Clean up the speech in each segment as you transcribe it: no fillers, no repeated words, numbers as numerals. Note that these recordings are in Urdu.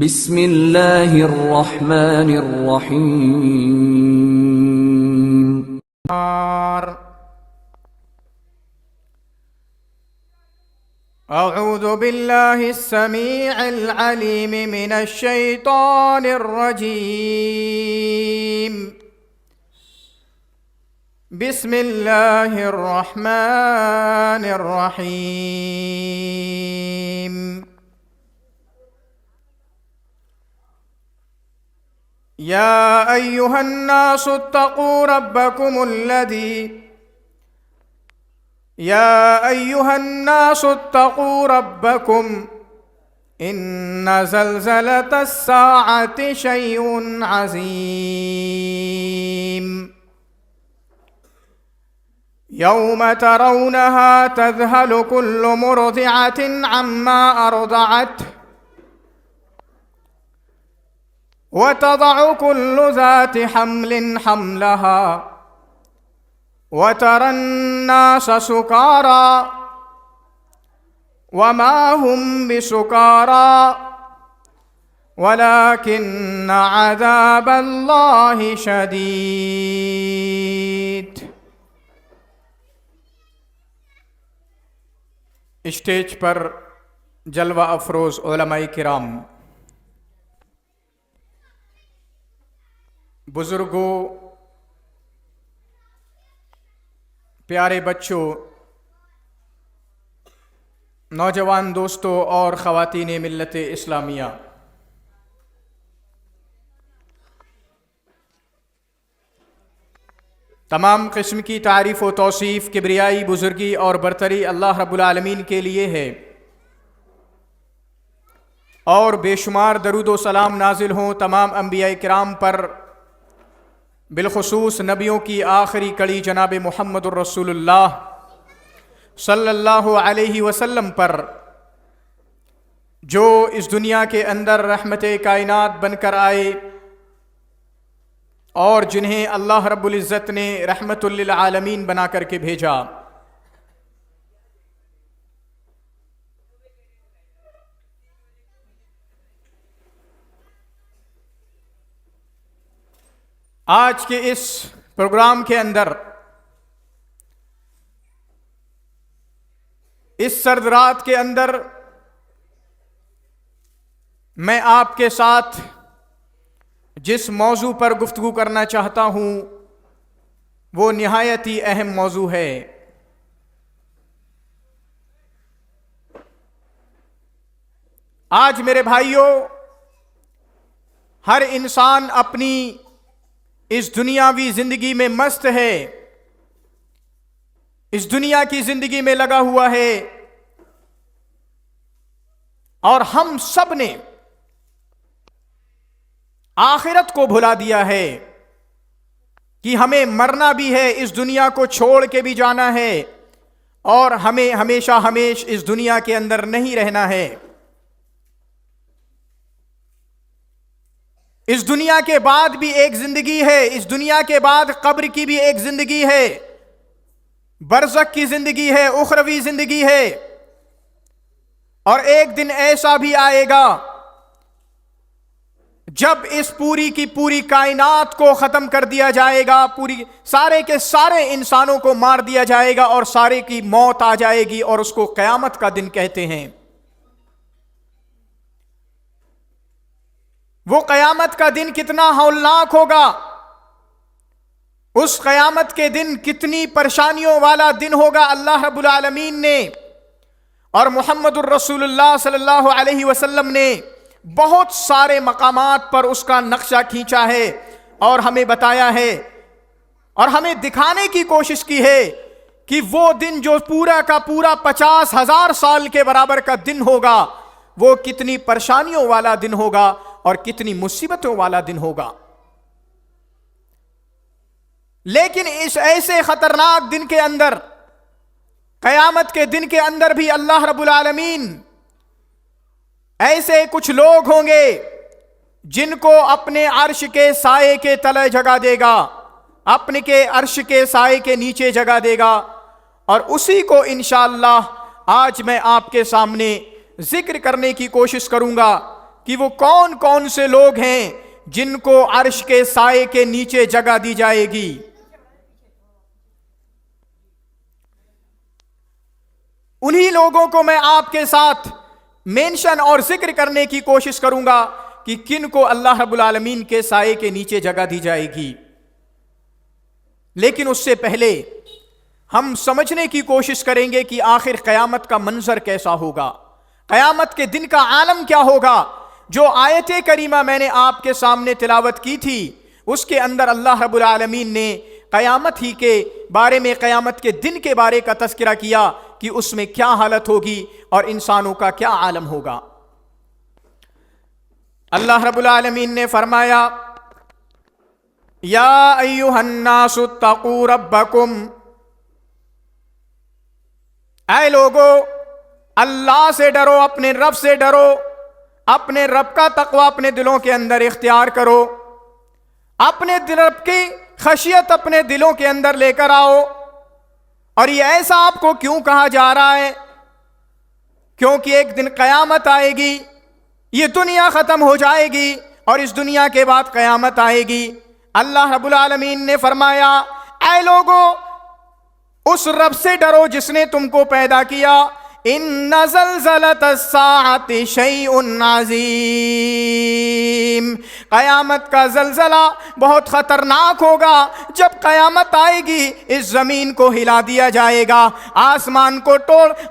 بسم اللہ الرحمن الرحیم۔ اعوذ باللہ السمیع العلیم من الشیطان الرجیم۔ بسم اللہ الرحمن الرحیم۔ یا ایہا الناس اتقوا ربکم ان زلزلة الساعة شیء عظیم یوم ترونها تذہل کل مرضعة عما ارضعت وتضع كل ذات حمل حملها وترى الناس سكارى وما هم بسكارى ولكن عذاب الله شديد۔ اسٹیج پر جلوہ افروز علماء کرام، بزرگوں، پیارے بچوں، نوجوان دوستوں اور خواتین ملت اسلامیہ، تمام قسم کی تعریف و توصیف، کبریائی، بزرگی اور برتری اللہ رب العالمین کے لیے ہے، اور بے شمار درود و سلام نازل ہوں تمام انبیاء کرام پر، بالخصوص نبیوں کی آخری کڑی جناب محمد الرسول اللہ صلی اللہ علیہ وسلم پر، جو اس دنیا کے اندر رحمت کائنات بن کر آئے اور جنہیں اللہ رب العزت نے رحمت للعالمین بنا کر کے بھیجا۔ آج کے اس پروگرام کے اندر، اس سرد رات کے اندر، میں آپ کے ساتھ جس موضوع پر گفتگو کرنا چاہتا ہوں وہ نہایت ہی اہم موضوع ہے۔ آج میرے بھائیوں، ہر انسان اپنی اس دنیاوی زندگی میں مست ہے، اس دنیا کی زندگی میں لگا ہوا ہے، اور ہم سب نے آخرت کو بھلا دیا ہے کہ ہمیں مرنا بھی ہے، اس دنیا کو چھوڑ کے بھی جانا ہے، اور ہمیں ہمیشہ ہمیش اس دنیا کے اندر نہیں رہنا ہے۔ اس دنیا کے بعد بھی ایک زندگی ہے، اس دنیا کے بعد قبر کی بھی ایک زندگی ہے، برزخ کی زندگی ہے، اخروی زندگی ہے، اور ایک دن ایسا بھی آئے گا جب اس پوری کی پوری کائنات کو ختم کر دیا جائے گا، سارے کے سارے انسانوں کو مار دیا جائے گا، اور سارے کی موت آ جائے گی، اور اس کو قیامت کا دن کہتے ہیں۔ وہ قیامت کا دن کتنا ہولناک ہوگا، اس قیامت کے دن کتنی پریشانیوں والا دن ہوگا۔ اللہ رب العالمین نے اور محمد الرسول اللہ صلی اللہ علیہ وسلم نے بہت سارے مقامات پر اس کا نقشہ کھینچا ہے، اور ہمیں بتایا ہے، اور ہمیں دکھانے کی کوشش کی ہے کہ وہ دن جو پورا کا پورا 50,000 سال کے برابر کا دن ہوگا، وہ کتنی پریشانیوں والا دن ہوگا اور کتنی مصیبتوں والا دن ہوگا۔ لیکن اس ایسے خطرناک دن کے اندر، قیامت کے دن کے اندر بھی اللہ رب العالمین ایسے کچھ لوگ ہوں گے جن کو اپنے عرش کے سائے کے تلے جگہ دے گا، اپنے کے عرش کے سائے کے نیچے جگہ دے گا، اور اسی کو انشاءاللہ آج میں آپ کے سامنے ذکر کرنے کی کوشش کروں گا کہ وہ کون کون سے لوگ ہیں جن کو عرش کے سائے کے نیچے جگہ دی جائے گی. انہی لوگوں کو میں آپ کے ساتھ مینشن اور ذکر کرنے کی کوشش کروں گا کہ کن کو اللہ رب العالمین کے سائے کے نیچے جگہ دی جائے گی. لیکن اس سے پہلے ہم سمجھنے کی کوشش کریں گے کہ آخر قیامت کا منظر کیسا ہوگا, قیامت کے دن کا عالم کیا ہوگا. جو آیت کریمہ میں نے آپ کے سامنے تلاوت کی تھی اس کے اندر اللہ رب العالمین نے قیامت ہی کے بارے میں, قیامت کے دن کے بارے کا تذکرہ کیا کہ اس میں کیا حالت ہوگی اور انسانوں کا کیا عالم ہوگا. اللہ رب العالمین نے فرمایا یا ایھا الناس اتقوا ربکم, اے لوگو اللہ سے ڈرو, اپنے رب سے ڈرو, اپنے رب کا تقوی اپنے دلوں کے اندر اختیار کرو, اپنے رب کی خشیت اپنے دلوں کے اندر لے کر آؤ. اور یہ ایسا آپ کو کیوں کہا جا رہا ہے؟ کیونکہ ایک دن قیامت آئے گی, یہ دنیا ختم ہو جائے گی اور اس دنیا کے بعد قیامت آئے گی. اللہ رب العالمین نے فرمایا اے لوگو اس رب سے ڈرو جس نے تم کو پیدا کیا. ان زلزلۃ الساعۃ شیء عظیم, قیامت کا زلزلہ بہت خطرناک ہوگا. جب قیامت آئے گی اس زمین کو ہلا دیا جائے گا, آسمان کو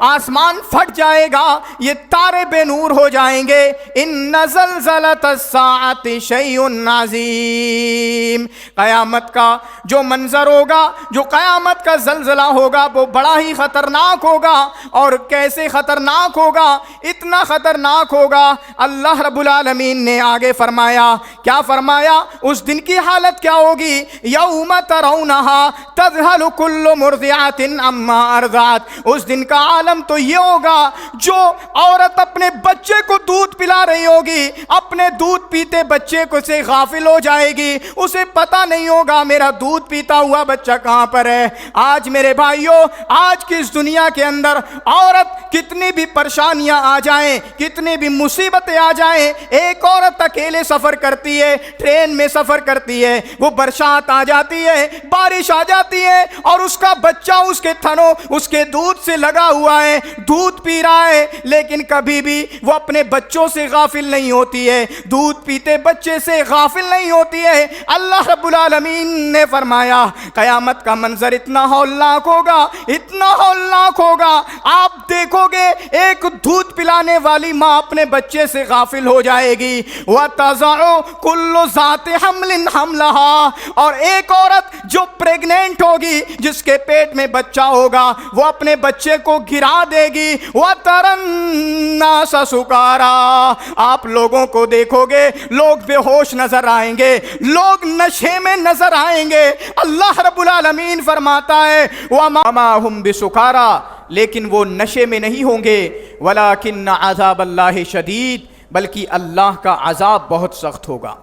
آسمان پھٹ جائے گا, یہ تارے بے نور ہو جائیں گے. ان زلزلۃ الساعۃ شیء عظیم, قیامت کا جو منظر ہوگا, جو قیامت کا زلزلہ ہوگا وہ بڑا ہی خطرناک ہوگا. اور کیسے خطرناک ہوگا؟ اتنا خطرناک ہوگا اللہ رب العالمین نے آگے فرمایا. کیا فرمایا؟ اس دن کی حالت کیا ہوگی؟ یوم ترونہا تذہل کل مرضعۃ عما ارضعت, اس دن کا عالم تو یہ ہوگا جو عورت اپنے بچے کو دودھ پلا رہی ہوگی, اپنے دودھ پیتے بچے کو سے غافل ہو جائے گی, اسے پتہ نہیں ہوگا میرا دودھ پیتا ہوا بچہ کہاں پر ہے. آج میرے بھائیوں, آج کی اس دنیا کے اندر عورت کتنی بھی پریشانیاں آ جائیں, کتنی بھی مصیبتیں آ جائیں, ایک عورت اکیلے سفر کرتی ہے, ٹرین میں سفر کرتی ہے, وہ برسات آ جاتی ہے, بارش آ جاتی ہے اور اس کا بچہ اس کے تھنوں اس کے دودھ سے لگا ہوا ہے, دودھ پی رہا ہے, لیکن کبھی بھی وہ اپنے بچوں سے غافل نہیں ہوتی ہے, دودھ پیتے بچے سے غافل نہیں ہوتی ہے. اللہ رب العالمین نے فرمایا قیامت کا منظر اتنا ہولناک ہوگا, اتنا ہولناک ہوگا, آپ دیکھو گے ایک دودھ پلانے والی ماں اپنے بچے سے غافل ہو جائے گی. وَتَضَعُ كُلُّ ذَاتِ حَمْلٍ حَمْلَهَا, اور ایک عورت جو پریگننٹ ہوگی, جس کے پیٹ میں بچہ ہوگا, وہ اپنے بچے کو گرا دے گی. وَتَرَى النَّاسَ سُكَارَىٰ, آپ لوگوں کو دیکھو گے لوگ بے ہوش نظر آئیں گے, لوگ نشے میں نظر آئیں گے. اللہ رب العالمین فرماتا ہے وَمَا هُمْ بِسُكَارَىٰ, لیکن وہ نشے میں نہیں ہوں گے. وَلَٰكِنَّ عَذَابَ اللَّهِ شَدِيدٌ, بلکہ اللہ کا عذاب بہت سخت ہوگا.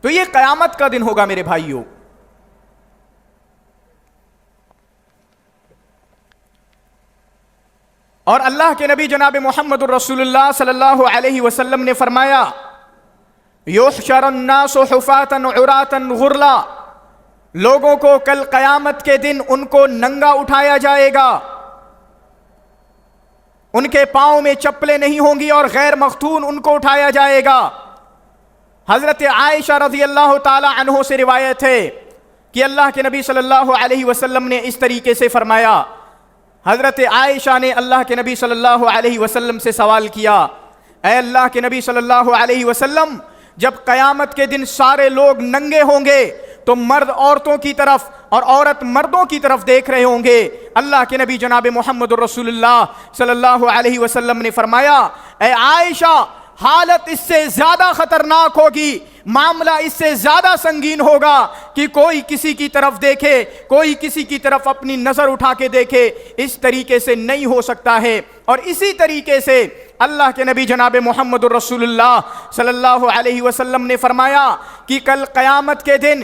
تو یہ قیامت کا دن ہوگا میرے بھائیوں. اور اللہ کے نبی جناب محمد الرسول اللہ صلی اللہ علیہ وسلم نے فرمایا یحشر الناس حفاة عراة غرلا, لوگوں کو کل قیامت کے دن ان کو ننگا اٹھایا جائے گا, ان کے پاؤں میں چپلیں نہیں ہوں گی اور غیر مختون ان کو اٹھایا جائے گا. حضرت عائشہ رضی اللہ تعالی عنہ سے روایت ہے کہ اللہ کے نبی صلی اللہ علیہ وسلم نے اس طریقے سے فرمایا. حضرت عائشہ نے اللہ کے نبی صلی اللہ علیہ وسلم سے سوال کیا, اے اللہ کے نبی صلی اللہ علیہ وسلم, جب قیامت کے دن سارے لوگ ننگے ہوں گے تو مرد عورتوں کی طرف اور عورت مردوں کی طرف دیکھ رہے ہوں گے. اللہ کے نبی جناب محمد الرسول اللہ صلی اللہ علیہ وسلم نے فرمایا اے عائشہ, حالت اس سے زیادہ خطرناک ہوگی, معاملہ اس سے زیادہ سنگین ہوگا کہ کوئی کسی کی طرف دیکھے, کوئی کسی کی طرف اپنی نظر اٹھا کے دیکھے. اس طریقے سے نہیں ہو سکتا ہے. اور اسی طریقے سے اللہ کے نبی جناب محمد الرسول اللہ صلی اللہ علیہ وسلم نے فرمایا کہ کل قیامت کے دن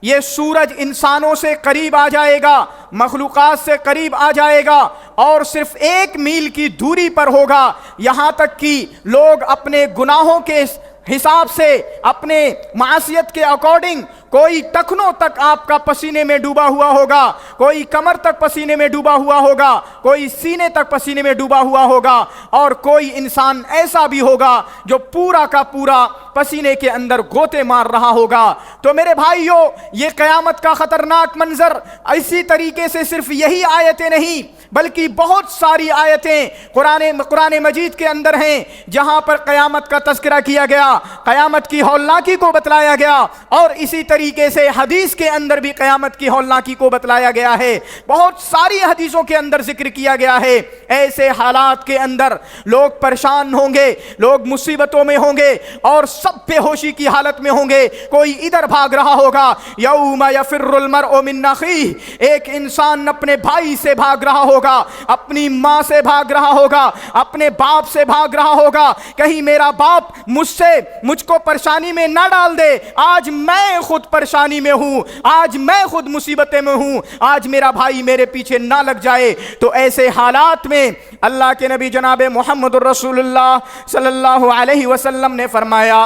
یہ سورج انسانوں سے قریب آ جائے گا، مخلوقات سے قریب آ جائے گا، اور صرف 1 میل کی دوری پر ہوگا، یہاں تک کہ لوگ اپنے گناہوں کے حساب سے، اپنے معصیت کے اکارڈنگ، کوئی ٹخنوں تک آپ کا پسینے میں ڈوبا ہوا ہوگا، کوئی کمر تک پسینے میں ڈوبا ہوا ہوگا، کوئی سینے تک پسینے میں ڈوبا ہوا ہوگا، اور کوئی انسان ایسا بھی ہوگا جو پورا کا پورا پسینے کے اندر گوتے مار رہا ہوگا۔ تو میرے بھائیوں، یہ قیامت کا خطرناک منظر اسی طریقے سے صرف یہی آیتیں نہیں بلکہ بہت ساری آیتیں قرآن مجید کے اندر ہیں جہاں پر قیامت کا تذکرہ کیا گیا، قیامت کی ہولناکی کو بتلایا گیا، اور اسی طریقے سے حدیث کے اندر بھی قیامت کی ہولناکی کو بتلایا گیا ہے۔ بہت ساری حدیثوں کے اندر ذکر کیا گیا ہے۔ ایسے حالات کے اندر لوگ پریشان ہوں گے، لوگ مصیبتوں میں ہوں گے، اور سب بے ہوشی کی حالت میں ہوں گے۔ کوئی ادھر بھاگ رہا ہوگا، یوم یفر المرء من اخیہ، ایک انسان اپنے بھائی سے بھاگ رہا ہوگا، اپنی ماں سے بھاگ رہا ہوگا، اپنے باپ سے بھاگ رہا ہوگا، کہیں میرا باپ مجھ کو پریشانی میں نہ ڈال دے، آج میں خود پریشانی میں ہوں، آج میں خود مصیبتیں میں ہوں، آج میرا بھائی میرے پیچھے نہ لگ جائے۔ تو ایسے حالات میں اللہ کے نبی جناب محمد الرسول اللہ صلی اللہ علیہ وسلم نے فرمایا،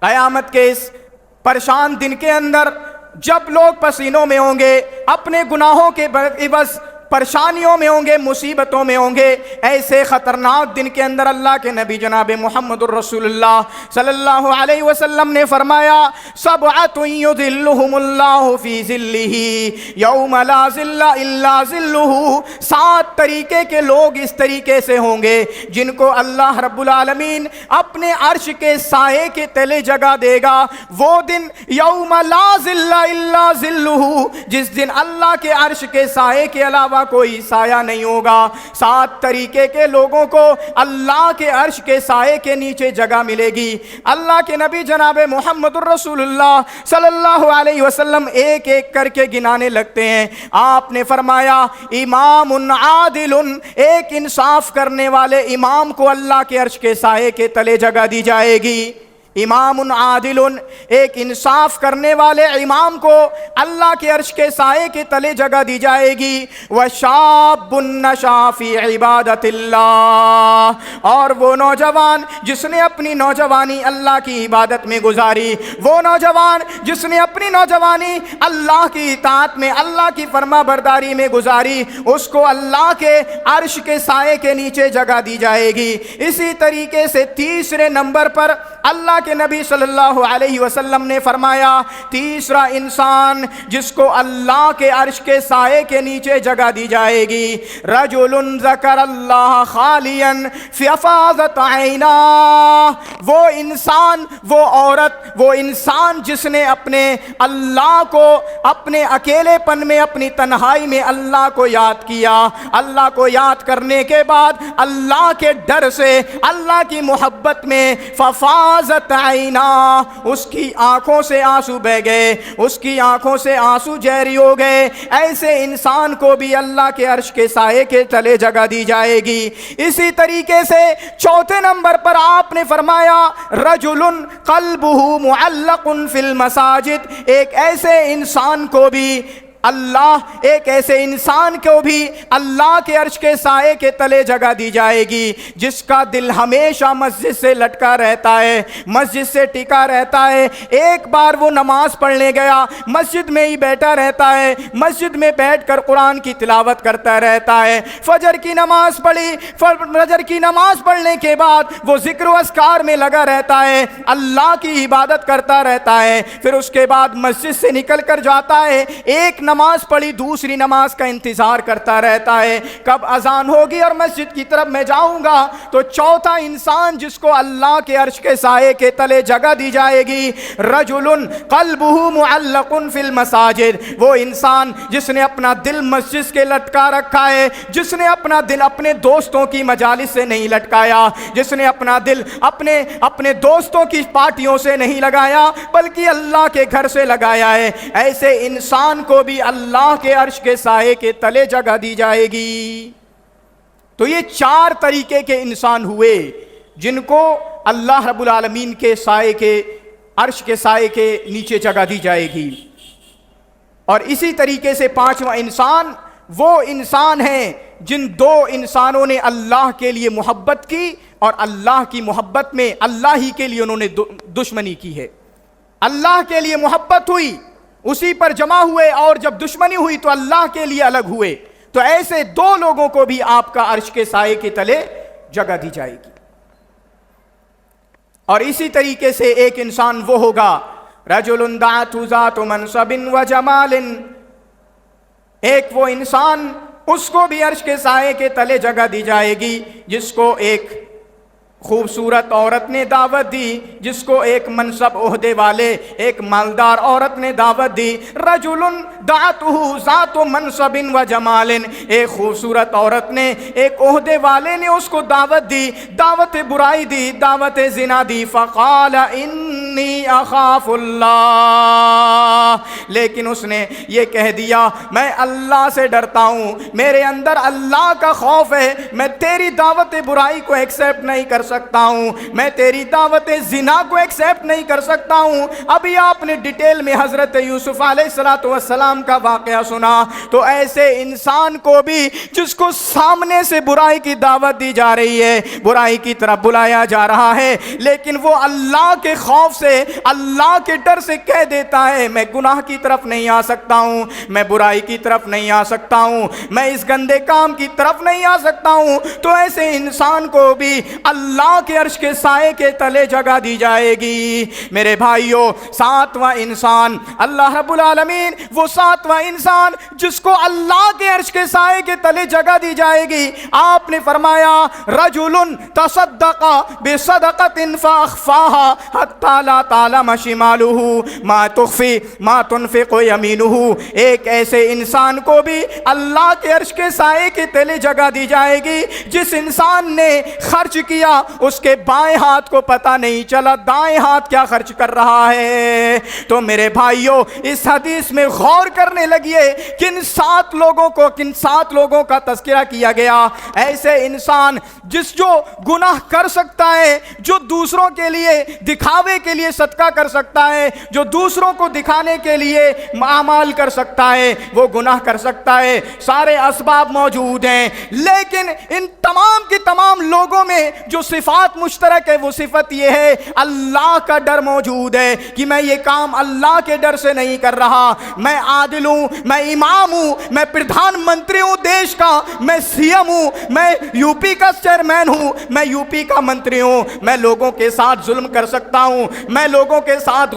قیامت کے اس پریشان دن کے اندر جب لوگ پسینوں میں ہوں گے، اپنے گناہوں کے عوض پریشانیوں میں ہوں گے، مصیبتوں میں ہوں گے، ایسے خطرناک دن کے اندر اللہ کے نبی جناب محمد الرسول اللہ صلی اللہ علیہ وسلم نے فرمایا، سبعۃ یظلھم اللہ فی ظلہ یوم لا ظل الا ظلہ، 7 طریقے کے لوگ اس طریقے سے ہوں گے جن کو اللہ رب العالمین اپنے عرش کے سائے کے تلے جگہ دے گا۔ وہ دن یوم لا ظل الا ظلہ، جس دن اللہ کے عرش کے سائے کے علاوہ کوئی سایہ نہیں ہوگا۔ 7 طریقے کے لوگوں کو اللہ کے عرش کے سائے کے نیچے جگہ ملے گی۔ اللہ کے نبی جناب محمد الرسول اللہ صلی اللہ علیہ وسلم ایک ایک کر کے گنانے لگتے ہیں۔ آپ نے فرمایا، امام عادل، ایک انصاف کرنے والے امام کو اللہ کے عرش کے سائے کے تلے جگہ دی جائے گی۔ امام عادل، ایک انصاف کرنے والے امام کو اللہ کے عرش کے سائے کے تلے جگہ دی جائے گی۔ وشاب نشا فی عبادت اللہ، اور وہ نوجوان جس نے اپنی نوجوانی اللہ کی عبادت میں گزاری، وہ نوجوان جس نے اپنی نوجوانی اللہ کی اطاعت میں، اللہ کی فرما برداری میں گزاری، اس کو اللہ کے عرش کے سائے کے نیچے جگہ دی جائے گی۔ اسی طریقے سے تیسرے نمبر پر اللہ کے نبی صلی اللہ علیہ وسلم نے فرمایا، تیسرا انسان جس کو اللہ کے عرش کے سائے کے نیچے جگہ دی جائے گی، رجل ذکر اللہ خالیا ففاضت عیناہ، وہ انسان، وہ عورت، وہ انسان جس نے اپنے اللہ کو اپنے اکیلے پن میں، اپنی تنہائی میں اللہ کو یاد کیا، اللہ کو یاد کرنے کے بعد اللہ کے ڈر سے، اللہ کی محبت میں، ففاضت عیناہ، اس کی آنکھوں سے آنسو بہ گئے، اس کی آنکھوں سے آنسو جاری ہو گئے، ایسے انسان کو بھی اللہ کے عرش کے سائے کے تلے جگہ دی جائے گی۔ اسی طریقے سے چوتھے نمبر پر آپ نے فرمایا، رجل قلبہ معلق فی المساجد، ایک ایسے انسان کو بھی ایک ایسے انسان کو بھی اللہ کے عرش کے سائے کے تلے جگہ دی جائے گی جس کا دل ہمیشہ مسجد سے لٹکا رہتا ہے، مسجد سے ٹکا رہتا ہے۔ ایک بار وہ نماز پڑھنے گیا، مسجد میں ہی بیٹھا رہتا ہے، مسجد میں بیٹھ کر قرآن کی تلاوت کرتا رہتا ہے۔ فجر کی نماز پڑھی، فجر کی نماز پڑھنے کے بعد وہ ذکر و اذکار میں لگا رہتا ہے، اللہ کی عبادت کرتا رہتا ہے۔ پھر اس کے بعد مسجد سے نکل کر جاتا ہے، ایک نماز پڑھی، دوسری نماز کا انتظار کرتا رہتا ہے، کب اذان ہوگی اور مسجد کی طرف میں جاؤں گا۔ تو چوتھا انسان جس کو اللہ کے عرش کے سائے کے تلے جگہ دی جائے گی، رجل قلبہ معلق فی المساجد، وہ انسان جس نے اپنا دل مسجد کے لٹکا رکھا ہے، جس نے اپنا دل اپنے دوستوں کی مجالس سے نہیں لٹکایا، جس نے اپنا دل اپنے دوستوں کی پارٹیوں سے نہیں لگایا بلکہ اللہ کے گھر سے لگایا ہے، ایسے انسان کو بھی اللہ کے عرش کے سائے کے تلے جگہ دی جائے گی۔ تو یہ 4 طریقے کے انسان ہوئے جن کو اللہ رب العالمین کے سائے کے عرش کے سائے کے نیچے جگہ دی جائے گی۔ اور اسی طریقے سے پانچواں انسان وہ انسان ہیں جن دو انسانوں نے اللہ کے لیے محبت کی اور اللہ کی محبت میں اللہ ہی کے لیے انہوں نے دشمنی کی ہے۔ اللہ کے لیے محبت ہوئی، اسی پر جمع ہوئے، اور جب دشمنی ہوئی تو اللہ کے لیے الگ ہوئے۔ تو ایسے دو لوگوں کو بھی آپ کا عرش کے سائے کے تلے جگہ دی جائے گی۔ اور اسی طریقے سے ایک انسان وہ ہوگا رجل دعته ذات منصب و جمال، ایک وہ انسان اس کو بھی عرش کے سائے کے تلے جگہ دی جائے گی جس کو ایک خوبصورت عورت نے دعوت دی، جس کو ایک منصب عہدے والے ایک مالدار عورت نے دعوت دی۔ رجل دعته ذات منصب و جمال، ایک خوبصورت عورت نے ایک عہدے والے نے اس کو دعوت دی، دعوت برائی دی، دعوت زنا دی۔ فقال انی اخاف اللہ، لیکن اس نے یہ کہہ دیا میں اللہ سے ڈرتا ہوں، میرے اندر اللہ کا خوف ہے، میں تیری دعوت برائی کو ایکسیپٹ نہیں کر سکتا ہوں، میں تیری دعوت زنا کو ایکسیپٹ نہیں کر سکتا ہوں۔ ابھی آپ نے ڈیٹیل میں حضرت یوسف علیہ السلام کا واقعہ سنا۔ تو ایسے انسان کو بھی جس کو سامنے سے برائی کی دعوت دی جا رہی ہے، برائی کی طرف بلایا جا رہا ہے، لیکن وہ اللہ کے خوف سے، اللہ کے ڈر سے کہہ دیتا ہے میں گناہ کی طرف نہیں آ سکتا ہوں، میں برائی کی طرف نہیں آ سکتا ہوں، میں اس گندے کام کی طرف نہیں آ سکتا ہوں۔ تو ایسے انسان کو بھی اللہ کے عرش کے سائے کے تلے جگہ دی جائے گی۔ میرے بھائیوں، ساتواں انسان اللہ رب العالمین، وہ ساتواں انسان جس کو اللہ کے عرش کے سائے کے تلے جگہ دی جائے گی، آپ نے فرمایا رجل تصدق بصدقۃ فاخفاها حتى لا تعلم شماله ما تخفي ما تنفق يمينه، ایک ایسے انسان کو بھی اللہ کے عرش کے سائے کے تلے جگہ دی جائے گی جس انسان نے خرچ کیا اس کے بائیں ہاتھ کو پتہ نہیں چلا دائیں ہاتھ کیا خرچ کر رہا ہے۔ تو میرے بھائیوں، اس حدیث میں غور کرنے لگیے کن سات لوگوں کا تذکرہ کیا گیا۔ ایسے انسان جو گناہ کر سکتا ہے، جو دوسروں کے لیے دکھاوے کے لیے صدقہ کر سکتا ہے، جو دوسروں کو دکھانے کے لیے اعمال کر سکتا ہے، وہ گناہ کر سکتا ہے، سارے اسباب موجود ہیں، لیکن ان تمام کے تمام لوگوں میں جو صفات مشترک ہے وہ صفت یہ ہے اللہ کا ڈر موجود ہے کہ میں یہ کام اللہ کے ڈر سے نہیں کر رہا، میں عادل ہوں، میں امام ہوں، میں پردھان منتری ہوں دیش کا، میں سی ایم ہوں، میں یو پی کا چیئرمین ہوں، میں یو پی کا منتری ہوں، میں لوگوں کے ساتھ ظلم کر سکتا ہوں، میں لوگوں کے ساتھ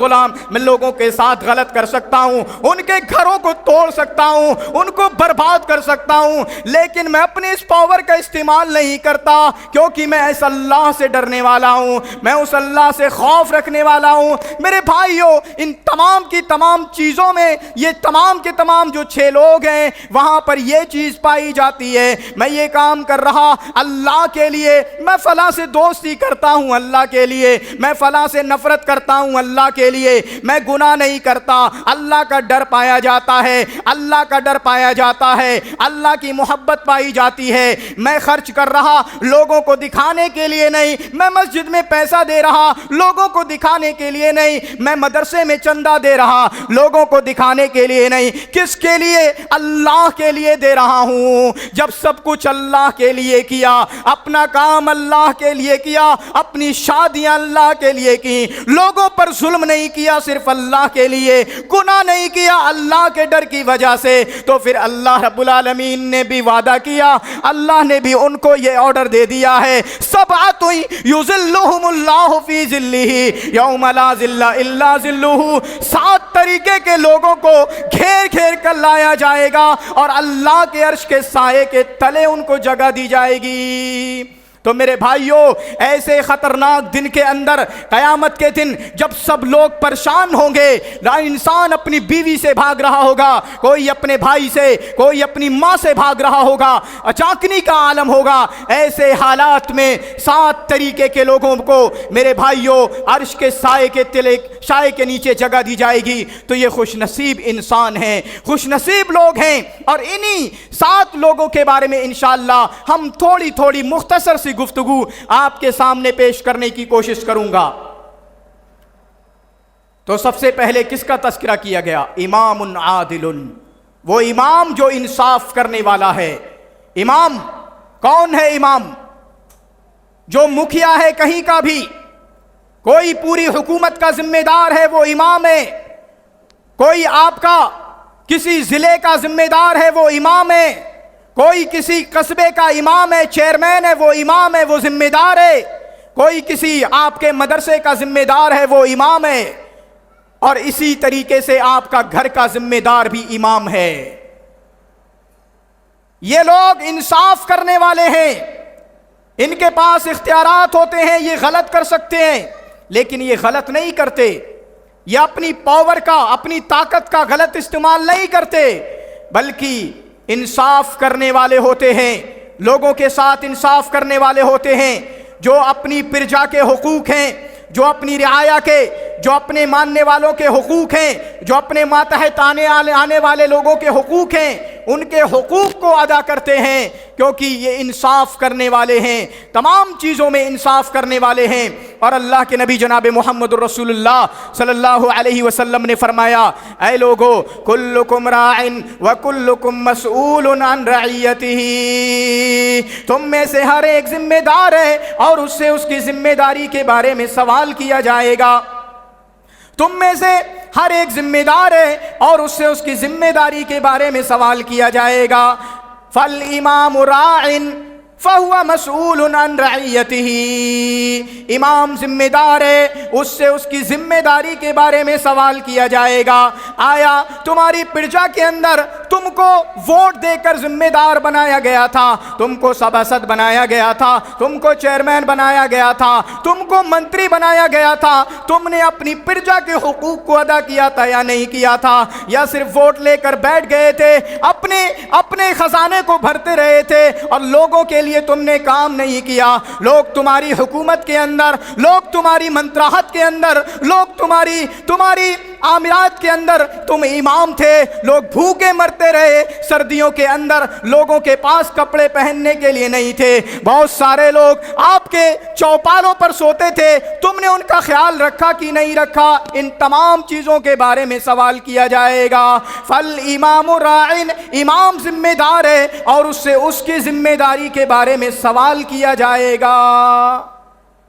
میں لوگوں کے ساتھ غلط کر سکتا ہوں، ان کے گھروں کو توڑ سکتا ہوں، ان کو برباد کر سکتا ہوں، لیکن میں اپنے اس پاور کا استعمال نہیں کرتا کیونکہ میں اس اللہ سے ڈرنے والا ہوں، میں اس اللہ سے خوف رکھنے والا ہوں۔ میرے بھائیوں، ان تمام کی تمام چیزوں میں یہ تمام کے تمام جو 6 لوگ ہیں وہاں پر یہ چیز پائی جاتی ہے، میں یہ کام کر رہا اللہ کے لیے، میں فلاں سے دوستی کرتا ہوں اللہ کے لیے، میں فلاں سے نفرت کرتا ہوں اللہ کے لیے، میں گناہ نہیں کرتا، اللہ کا ڈر پایا جاتا ہے، اللہ کا ڈر پایا جاتا ہے، اللہ کی محبت پائی جاتی ہے، میں خرچ کر رہا لوگوں کو دکھانے کے لیے نہیں، میں مسجد میں پیسہ دے رہا لوگوں کو دکھانے کے لیے نہیں، میں مدرسے میں چندہ دے رہا لوگوں کو دکھانے کے لیے نہیں، کس کے لیے؟ اللہ کے لیے دے رہا ہوں۔ جب سب کچھ اللہ کے لیے کیا، اپنا کام اللہ کے لیے کیا، اپنی شادیاں اللہ کے لیے کی، لوگوں پر ظلم نہیں کیا، صرف اللہ کے لیے، گناہ نہیں کیا اللہ کے ڈر کی وجہ سے، تو پھر اللہ رب العالمین نے بھی وعدہ کیا، اللہ نے بھی ان کو یہ آرڈر دے دیا ہے، سبعۃ یظلھم اللہ فی ظلہ یوم لا ظل الا ظلہ، 7 طریقے کے لوگوں کو گھیر کر لایا جائے گا اور اللہ کے عرش کے سائے کے تلے ان کو جگہ دی جائے گی۔ تو میرے بھائیوں، ایسے خطرناک دن کے اندر، قیامت کے دن جب سب لوگ پریشان ہوں گے، انسان اپنی بیوی سے بھاگ رہا ہوگا، کوئی اپنے بھائی سے، کوئی اپنی ماں سے بھاگ رہا ہوگا، اچانکنی کا عالم ہوگا، ایسے حالات میں 7 طریقے کے لوگوں کو میرے بھائیوں عرش کے سائے کے نیچے جگہ دی جائے گی۔ تو یہ خوش نصیب انسان ہیں، خوش نصیب لوگ ہیں، اور انہی 7 لوگوں کے بارے میں انشاءاللہ ہم تھوڑی مختصر سی گفتگو آپ کے سامنے پیش کرنے کی کوشش کروں گا۔ تو سب سے پہلے کس کا تذکرہ کیا گیا؟ امام عادل، وہ امام جو انصاف کرنے والا ہے۔ امام کون ہے؟ امام جو مکھیا ہے کہیں کا بھی، کوئی پوری حکومت کا ذمہ دار ہے وہ امام ہے، کوئی آپ کا کسی ضلع کا ذمہ دار ہے وہ امام ہے، کوئی کسی قصبے کا امام ہے، چیئرمین ہے وہ امام ہے، وہ ذمہ دار ہے، کوئی کسی آپ کے مدرسے کا ذمہ دار ہے وہ امام ہے، اور اسی طریقے سے آپ کا گھر کا ذمہ دار بھی امام ہے۔ یہ لوگ انصاف کرنے والے ہیں، ان کے پاس اختیارات ہوتے ہیں، یہ غلط کر سکتے ہیں لیکن یہ غلط نہیں کرتے، یہ اپنی پاور کا، اپنی طاقت کا غلط استعمال نہیں کرتے، بلکہ انصاف کرنے والے ہوتے ہیں، لوگوں کے ساتھ انصاف کرنے والے ہوتے ہیں، جو اپنی پرجا کے حقوق ہیں، جو اپنی رعایا کے، جو اپنے ماننے والوں کے حقوق ہیں، جو اپنے ماتحت آنے والے لوگوں کے حقوق ہیں، ان کے حقوق کو ادا کرتے ہیں، کیونکہ یہ انصاف کرنے والے ہیں، تمام چیزوں میں انصاف کرنے والے ہیں۔ اور اللہ کے نبی جناب محمد الرسول اللہ صلی اللہ علیہ وسلم نے فرمایا، اے لوگو، کلکم راع وکلکم مسئول عن رعیتہ، تم میں سے ہر ایک ذمہ دار ہے اور اس سے اس کی ذمہ داری کے بارے میں سوال کیا جائے گا۔ تم میں سے ہر ایک ذمہ دار ہے اور اس سے اس کی ذمہ داری کے بارے میں سوال کیا جائے گا۔ فَالْإِمَامُ رَاعٍ فَهُوَ مَسْئُولٌ عَنْ رَعِيَّتِهِ، امام ذمہ دار ہے، اس سے اس کی ذمہ داری کے بارے میں سوال کیا جائے گا۔ آیا تمہاری پرجا کے اندر تم کو ووٹ دے کر ذمہ دار بنایا گیا تھا، تم کو سباسد بنایا گیا تھا، تم کو چیئرمین بنایا گیا تھا، تم کو منتری بنایا گیا تھا، تم نے اپنی پرجا کے حقوق کو ادا کیا تھا یا نہیں کیا تھا؟ یا صرف ووٹ لے کر بیٹھ گئے تھے، اپنے خزانے کو بھرتے رہے تھے اور لوگوں کے لیے تم نے کام نہیں کیا؟ لوگ تمہاری حکومت کے اندر، لوگ تمہاری منتراحت کے اندر، لوگ تمہاری آمرات کے اندر تم امام تھے، لوگ بھوکے مرتے رہے، سردیوں کے اندر لوگوں کے پاس کپڑے پہننے کے لیے نہیں تھے، بہت سارے لوگ آپ کے چوپالوں پر سوتے تھے، تم نے ان کا خیال رکھا کہ نہیں رکھا؟ ان تمام چیزوں کے بارے میں سوال کیا جائے گا۔ فالامام راع، امام ذمہ دار ہے اور اس سے اس کی ذمہ داری کے بارے میں سوال کیا جائے گا۔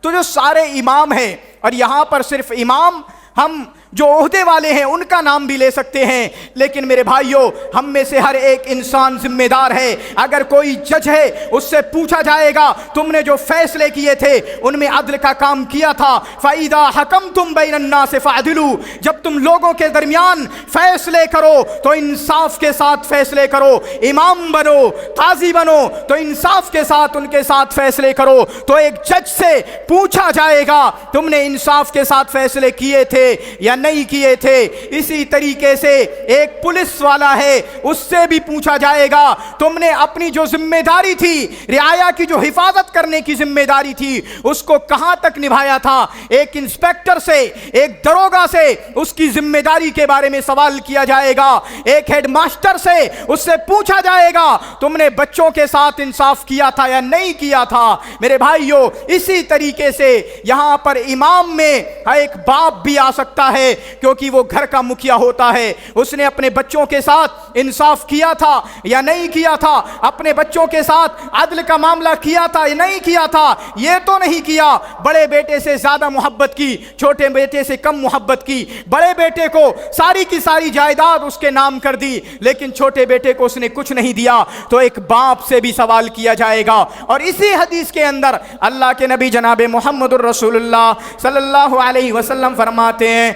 تو جو سارے امام ہیں، اور یہاں پر صرف امام ہم جو عہدے والے ہیں ان کا نام بھی لے سکتے ہیں، لیکن میرے بھائیوں، ہم میں سے ہر ایک انسان ذمہ دار ہے۔ اگر کوئی جج ہے، اس سے پوچھا جائے گا تم نے جو فیصلے کیے تھے ان میں عدل کا کام کیا تھا؟ فَإِذَا حَكَمْتُمْ بَيْنَ النَّاسِ فَعْدِلُوا، جب تم لوگوں کے درمیان فیصلے کرو تو انصاف کے ساتھ فیصلے کرو، امام بنو، قاضی بنو تو انصاف کے ساتھ ان کے ساتھ فیصلے کرو۔ تو ایک جج سے پوچھا جائے گا تم نے انصاف کے ساتھ فیصلے کیے تھے یا نہیں کیے تھے؟ اسی طریقے سے ایک پولیس والا ہے، اس سے بھی پوچھا جائے گا تم نے اپنی جو ذمہ داری تھی، رعایا کی جو حفاظت کرنے کی ذمہ داری تھی، اس کو کہاں تک نبھایا تھا؟ ایک انسپیکٹر سے، ایک دروگا سے اس کی ذمہ داری کے بارے میں سوال کیا جائے گا، ایک ہیڈ ماسٹر سے اس سے پوچھا جائے گا تم نے بچوں کے ساتھ انصاف کیا تھا یا نہیں کیا تھا؟ میرے بھائیوں، اسی طریقے سے یہاں پر امام میں ایک باپ بھی آ سکتا ہے، کیونکہ وہ گھر کا مکھیا ہوتا ہے، اس نے اپنے بچوں کے ساتھ انصاف کیا تھا یا نہیں کیا تھا؟ اپنے بچوں کے ساتھ عدل کا معاملہ کیا تھا یا نہیں کیا تھا؟ یہ تو نہیں کیا، بڑے بیٹے سے زیادہ محبت کی، چھوٹے بیٹے سے کم محبت کی، بڑے بیٹے کو ساری کی ساری جائیداد اس کے نام کر دی لیکن چھوٹے بیٹے کو اس نے کچھ نہیں دیا، تو ایک باپ سے بھی سوال کیا جائے گا۔ اور اسی حدیث کے اندر اللہ کے نبی جناب محمد الرسول اللہ صلی اللہ علیہ وسلم فرماتے ہیں،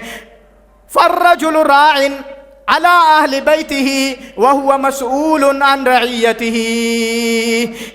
فالرجل راع علی اہل بیتہ وہو مسئول عن رعیتہ،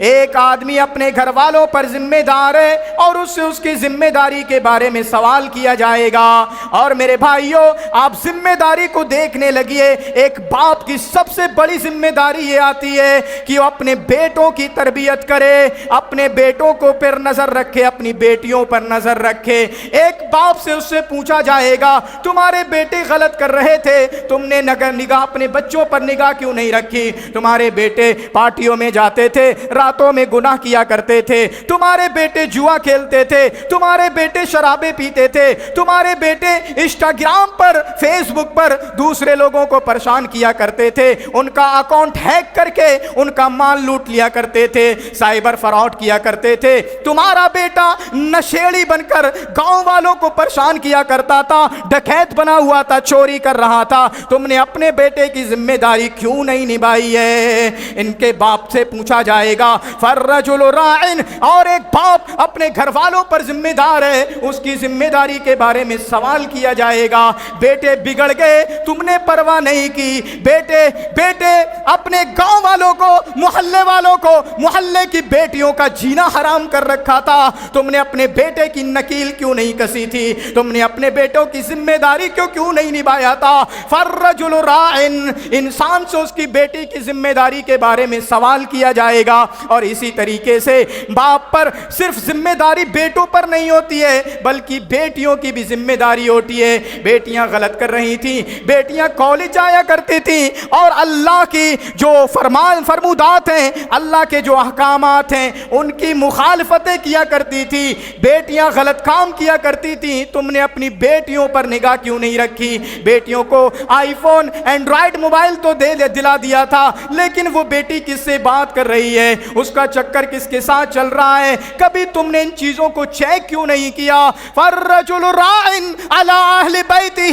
ایک آدمی اپنے گھر والوں پر ذمہ دار ہے اور اس سے اس کی ذمہ داری کے بارے میں سوال کیا جائے گا۔ اور میرے بھائیوں، آپ ذمہ داری کو دیکھنے لگیے، ایک باپ کی سب سے بڑی ذمہ داری یہ آتی ہے کہ وہ اپنے بیٹوں کی تربیت کرے، اپنے بیٹوں کو پر نظر رکھے، اپنی بیٹیوں پر نظر رکھے۔ ایک باپ سے اس سے پوچھا جائے گا تمہارے بیٹے غلط کر رہے تھے، تم نے نگاہ اپنے بچوں پر نگاہ کیوں نہیں رکھی؟ تمہارے بیٹے پارٹیوں میں جاتے تھے، راتوں میں گناہ کیا کرتے تھے، تمہارے بیٹے جوا کھیلتے تھے، تمہارے بیٹے شرابیں پیتے تھے، تمہارے بیٹے انسٹاگرام پر فیس بک پر دوسرے لوگوں کو پریشان کیا کرتے تھے، ان کا اکاؤنٹ ہیک کر کے ان کا مال لوٹ لیا کرتے تھے، سائبر فراڈ کیا کرتے تھے۔ تمہارا بیٹا نشیڑی بن کر گاؤں والوں کو پریشان کیا کرتا تھا، ڈکیت بنا ہوا تھا، چوری کر رہا تھا۔ تم نے اپنے بیٹے کی ذمہ داری کیوں نہیں نبھائی ہے؟ ان کے باپ سے پوچھا جائے گا۔ فالرجل راعٍ، اور ایک باپ اپنے گھر والوں پر ذمہ دار ہے، اس کی ذمہ داری کے بارے میں سوال کیا جائے گا۔ بیٹے بگڑ گئے، تم نے پرواہ نہیں کی۔ بیٹے اپنے گاؤں والوں کو، محلے والوں کو، محلے کی بیٹیوں کا جینا حرام کر رکھا تھا، تم نے اپنے بیٹے کی نکیل کیوں نہیں کسی تھی؟ تم نے اپنے بیٹوں کی ذمہ داری کیوں نہیں نبھایا تھا؟ فالرجل راعٍ، انسان سے اس کی بیٹی کی ذمہ داری کے بارے میں سوال کیا جائے گا۔ اور اسی طریقے سے باپ پر صرف ذمہ داری بیٹوں پر نہیں ہوتی ہے، بلکہ بیٹیوں کی بھی ذمہ داری ہوتی ہے۔ بیٹیاں غلط کر رہی تھیں، بیٹیاں کالج جایا کرتی تھیں اور اللہ کی جو فرمودات ہیں، اللہ کے جو احکامات ہیں، ان کی مخالفتیں کیا کرتی تھی، بیٹیاں غلط کام کیا کرتی تھیں۔ تم نے اپنی بیٹیوں پر نگاہ کیوں نہیں رکھی؟ بیٹیوں کو آئی فون، اینڈرائڈ موبائل تو دلا دیا تھا، لیکن وہ بیٹی کس سے بات کر رہی ہے، اس کا چکر کس کے ساتھ چل رہا ہے، کبھی تم نے ان چیزوں کو چیک کیوں نہیں کیا؟ فالرجل راعٍ علی اہل بیتہ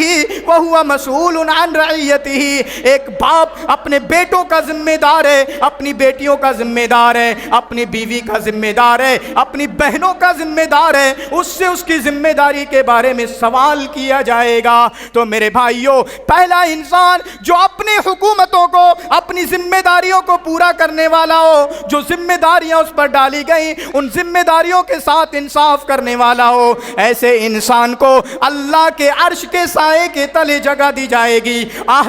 وہو مسئول عن رعیتہ، ایک باپ اپنے بیٹوں کا ذمہ دار ہے، اپنی بیٹیوں کا ذمہ دار ہے، اپنی بیوی کا ذمہ دار ہے، اپنی بہنوں کا ذمہ دار ہے، اس سے اس کی ذمہ داری کے بارے میں سوال کیا جائے گا۔ تو میرے بھائیوں، پہلا انسان جو اپنی حکومتوں کو، اپنی ذمہ داریوں کو پورا کرنے والا ہو، جو ذمہ داریاں اس پر ڈالی گئی ان ذمہ داریوں کے ساتھ انصاف کرنے والا ہو، ایسے انسان کو اللہ کے عرش کے سائے کے تلے جگہ دی جائے گی۔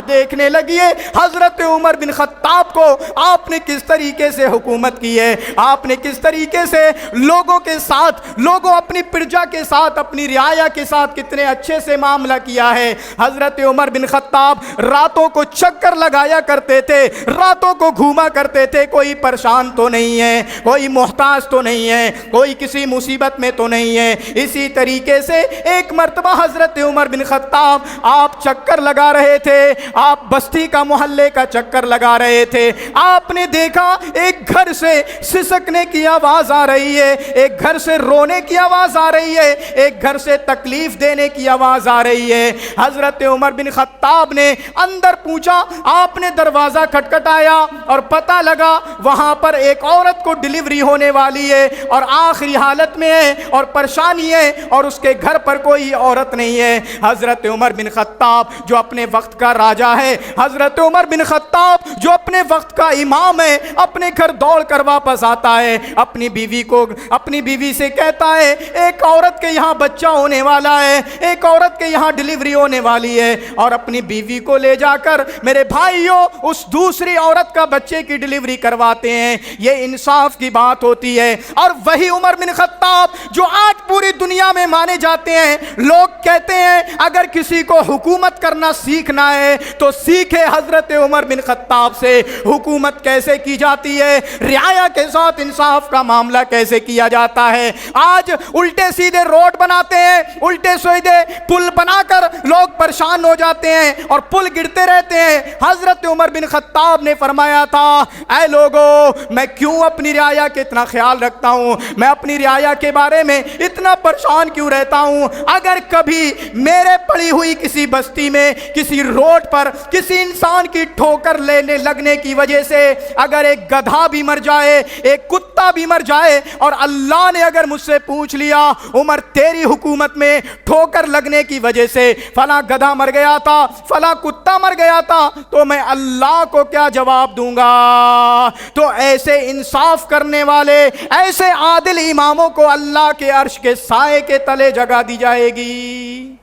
دیکھنے لگیے حضرت عمر بن خطاب کو، آپ نے کس طریقے سے حکومت کی ہے، آپ نے کس طریقے سے لوگوں کے ساتھ، اپنی پرجا کے ساتھ، اپنی رعایا کے ساتھ کتنے اچھے سے معاملہ کیا ہے۔ حضرت عمر بن خطاب راتوں کو چکر لگایا کرتے تھے، راتوں کو گھوما کرتے تھے، کوئی پریشان تو نہیں ہے، کوئی محتاج تو نہیں ہے، کوئی کسی مصیبت میں تو نہیں ہے۔ اسی طریقے سے ایک مرتبہ حضرت عمر بن خطاب آپ چکر لگا رہے تھے، آپ بستی کا، محلے کا چکر لگا رہے تھے، آپ نے دیکھا ایک گھر سے سسکنے کی آواز آ رہی ہے، ایک گھر سے رونے کی آواز آ رہی ہے، ایک گھر سے تکلیف دینے کی آواز آ رہی ہے۔ حضرت عمر بن خطاب نے اندر پوچھا، آپ نے دروازہ کھٹکھٹایا اور پتہ لگا وہاں پر ایک عورت کو ڈیلیوری ہونے والی ہے اور آخری حالت میں ہے اور پریشانی ہے اور اس کے گھر پر کوئی عورت نہیں ہے۔ حضرت عمر بن خطاب جو اپنے وقت کا راجا ہے، حضرت عمر بن خطاب جو اپنے وقت کا امام ہے، اپنے گھر دوڑ کر واپس آتا ہے، اپنی بیوی سے کہتا ہے ایک عورت کے یہاں بچہ ہونے والا ہے، ایک عورت کے یہاں ڈیلیوری ہونے والی ہے، اور اپنی بیوی کو لے جا کر میرے بھائیوں اس دوسری عورت کا بچے کی ڈیلیوری کرواتے ہیں۔ یہ انصاف کی بات ہوتی ہے۔ اور وہی عمر بن خطاب جو آج پوری دنیا میں مانے جاتے ہیں، لوگ کہتے ہیں اگر کسی کو حکومت کرنا سیکھنا ہے تو سیکھے حضرت عمر بن خطاب سے، حکومت کیسے کی جاتی ہے، رعایا کے ساتھ انصاف کا معاملہ کیسے کیا جاتا ہے۔ آج الٹے سیدھے روڈ بناتے ہیں، الٹے سیدھے پل بنا کر لوگ پریشان ہو جاتے ہیں اور پل گرتے رہتے ہیں۔ حضرت عمر بن خطاب نے فرمایا تھا اے لوگو، میں کیوں اپنی رعایا کے اتنا خیال رکھتا ہوں، میں اپنی رعایا کے بارے میں اتنا پریشان کیوں رہتا ہوں؟ اگر کبھی میرے پڑی ہوئی کسی بستی میں، کسی روڈ پر کسی انسان کی ٹھوکر لگنے کی وجہ سے اگر ایک گدھا بھی مر جائے، ایک کتا بھی مر جائے، اور اللہ نے اگر مجھ سے پوچھ لیا عمر تیری حکومت میں ٹھوکر لگنے کی وجہ سے فلاں گدھا مر گیا تھا، فلاں کتا مر گیا تھا، تو میں اللہ کو کیا جواب دوں گا؟ تو ایسے انصاف کرنے والے، ایسے عادل اماموں کو اللہ کے عرش کے سائے کے تلے جگہ دی جائے گی۔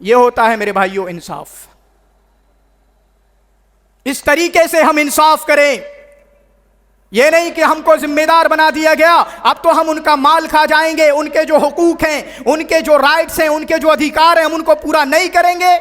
یہ ہوتا ہے میرے بھائیوں انصاف۔ اس طریقے سے ہم انصاف کریں، یہ نہیں کہ ہم کو ذمہ دار بنا دیا گیا اب تو ہم ان کا مال کھا جائیں گے، ان کے جو حقوق ہیں، ان کے جو رائٹس ہیں، ان کے جو ادھیکار ہیں، ہم ان کو پورا نہیں کریں گے۔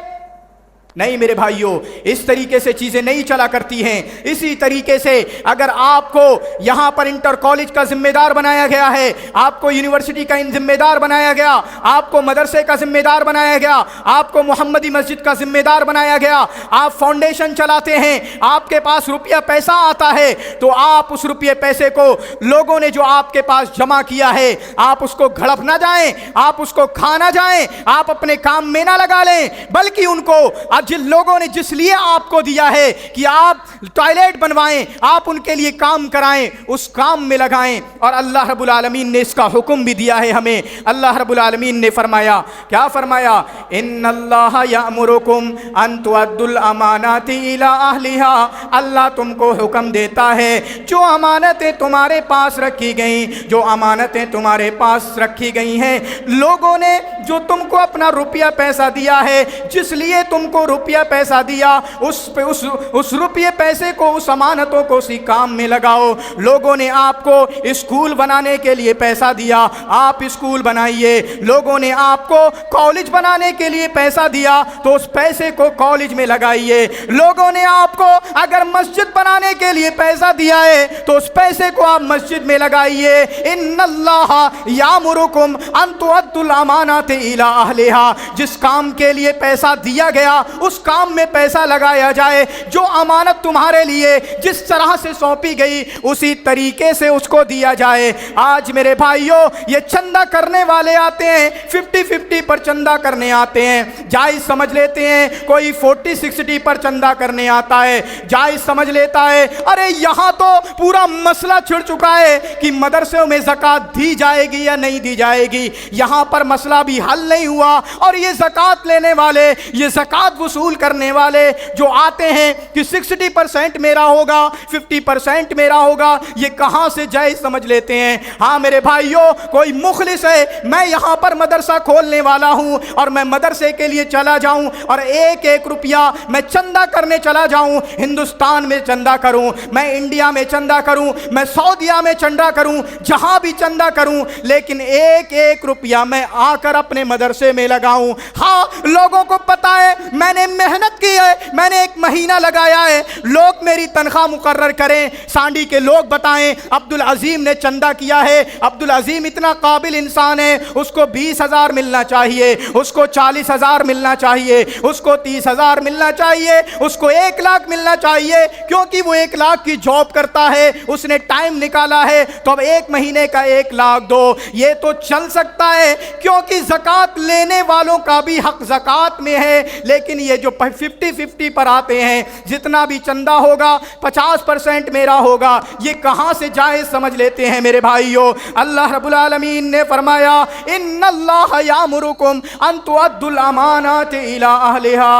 نہیں میرے بھائیوں، اس طریقے سے چیزیں نہیں چلا کرتی ہیں۔ اسی طریقے سے اگر آپ کو یہاں پر انٹر کالج کا ذمہ دار بنایا گیا ہے، آپ کو یونیورسٹی کا ذمہ دار بنایا گیا، آپ کو مدرسے کا ذمہ دار بنایا گیا، آپ کو محمدی مسجد کا ذمہ دار بنایا گیا، آپ فاؤنڈیشن چلاتے ہیں، آپ کے پاس روپیہ پیسہ آتا ہے، تو آپ اس روپیے پیسے کو لوگوں نے جو آپ کے پاس جمع کیا ہے، آپ اس کو گھڑپ نہ جائیں، آپ اس کو کھا نہ جائیں، آپ اپنے کام میں نہ لگا لیں، بلکہ ان کو جن لوگوں نے جس لیے آپ کو دیا ہے کہ آپ ٹوائلٹ بنوائیں، آپ ان کے لیے کام کرائیں، اس کام میں لگائیں۔ اور اللہ رب العالمین نے اس کا حکم بھی دیا ہے ہمیں۔ اللہ رب العالمین نے فرمایا، کیا فرمایا؟ ان اللہ یأمرکم ان تؤدوا الامانات الی اہلھا، اللہ تم کو حکم دیتا ہے جو امانتیں تمہارے پاس رکھی گئیں، جو امانتیں تمہارے پاس رکھی گئی ہیں، لوگوں نے جو تم کو اپنا روپیہ پیسہ دیا ہے، جس لیے تم کو روپیہ پیسہ دیا، اس روپیے پیسے کو، اس امانتوں کو اسی کام میں لگاؤ۔ لوگوں نے آپ کو اسکول بنانے کے لیے پیسہ دیا، آپ اسکول بنائیے۔ لوگوں نے آپ کو کالج بنانے کے لیے پیسہ دیا، تو اس پیسے کو کالج میں لگائیے۔ لوگوں نے آپ کو اگر مسجد بنانے کے لیے پیسہ دیا ہے، تو اس پیسے کو آپ مسجد میں لگائیے۔ ان اللہ یامرکم ان تؤدوا الامانات الی اہلھا، جس کام کے لیے پیسہ دیا گیا اس کام میں پیسہ لگایا جائے، جو امانت تمہارے لیے جس طرح سے سونپی گئی اسی طریقے سے اس کو دیا جائے۔ آج میرے بھائیوں، یہ چندہ کرنے والے آتے ہیں، 50-50 پر چندہ کرنے آتے ہیں، جائز سمجھ لیتے ہیں۔ کوئی 40-60 پر چندہ کرنے آتا ہے، جائز سمجھ لیتا ہے۔ ارے یہاں تو پورا مسئلہ چھڑ چکا ہے کہ مدرسوں میں زکوٰۃ دی جائے گی یا نہیں دی جائے گی، یہاں پر مسئلہ بھی حل نہیں ہوا۔ اور یہ زکوٰۃ لینے والے، یہ زکوٰۃ وصول کرنے والے جو آتے ہیں کہ 60% میرا ہوگا، 50% میرا ہوگا، یہ کہاں سے جائز سمجھ لیتے ہیں؟ ہاں میرے بھائیوں، کوئی مخلص ہے، میں یہاں پر مدرسہ کھولنے والا ہوں اور میں مدرسے کے لیے چلا جاؤں اور ایک ایک روپیہ میں چندہ کرنے چلا جاؤں، ہندوستان میں چندہ کروں، میں انڈیا میں چندہ کروں، میں سعودیہ میں چندہ کروں، جہاں بھی چندہ کروں، لیکن ایک ایک روپیہ میں آ کر اپنے مدرسے میں لگاؤں۔ ہاں لوگوں کو پتا ہے میں نے محنت کی ہے، میں نے ایک مہینہ لگایا ہے، لوگ میری تنخواہ مقرر کریں، سانڈی کے لوگ بتائیں عبدالعظیم نے چندہ کیا ہے، عبدالعظیم اتنا قابل انسان ہے، اس کو 20,000 ملنا چاہیے، اس کو 40,000 ملنا چاہیے، اس کو 30,000 ملنا چاہیے، اس کو 1,00,000 ملنا چاہیے، کیونکہ وہ 1,00,000 کی جاب کرتا ہے، اس نے ٹائم نکالا ہے، تو اب ایک مہینے کا 1,00,000 دو۔ یہ تو چل سکتا ہے کیونکہ زکوٰۃ لینے والوں کا بھی حق زکوٰۃ میں ہے، لیکن یہ جو 50-50 پر آتے ہیں، جتنا بھی چندہ ہوگا 50% میرا ہوگا، یہ کہاں سے جائز سمجھ لیتے ہیں میرے بھائیوں؟ اللہ رب العالمین نے فرمایا ان اللہ یامرکم ان تؤدوا الامانات الی اہلھا،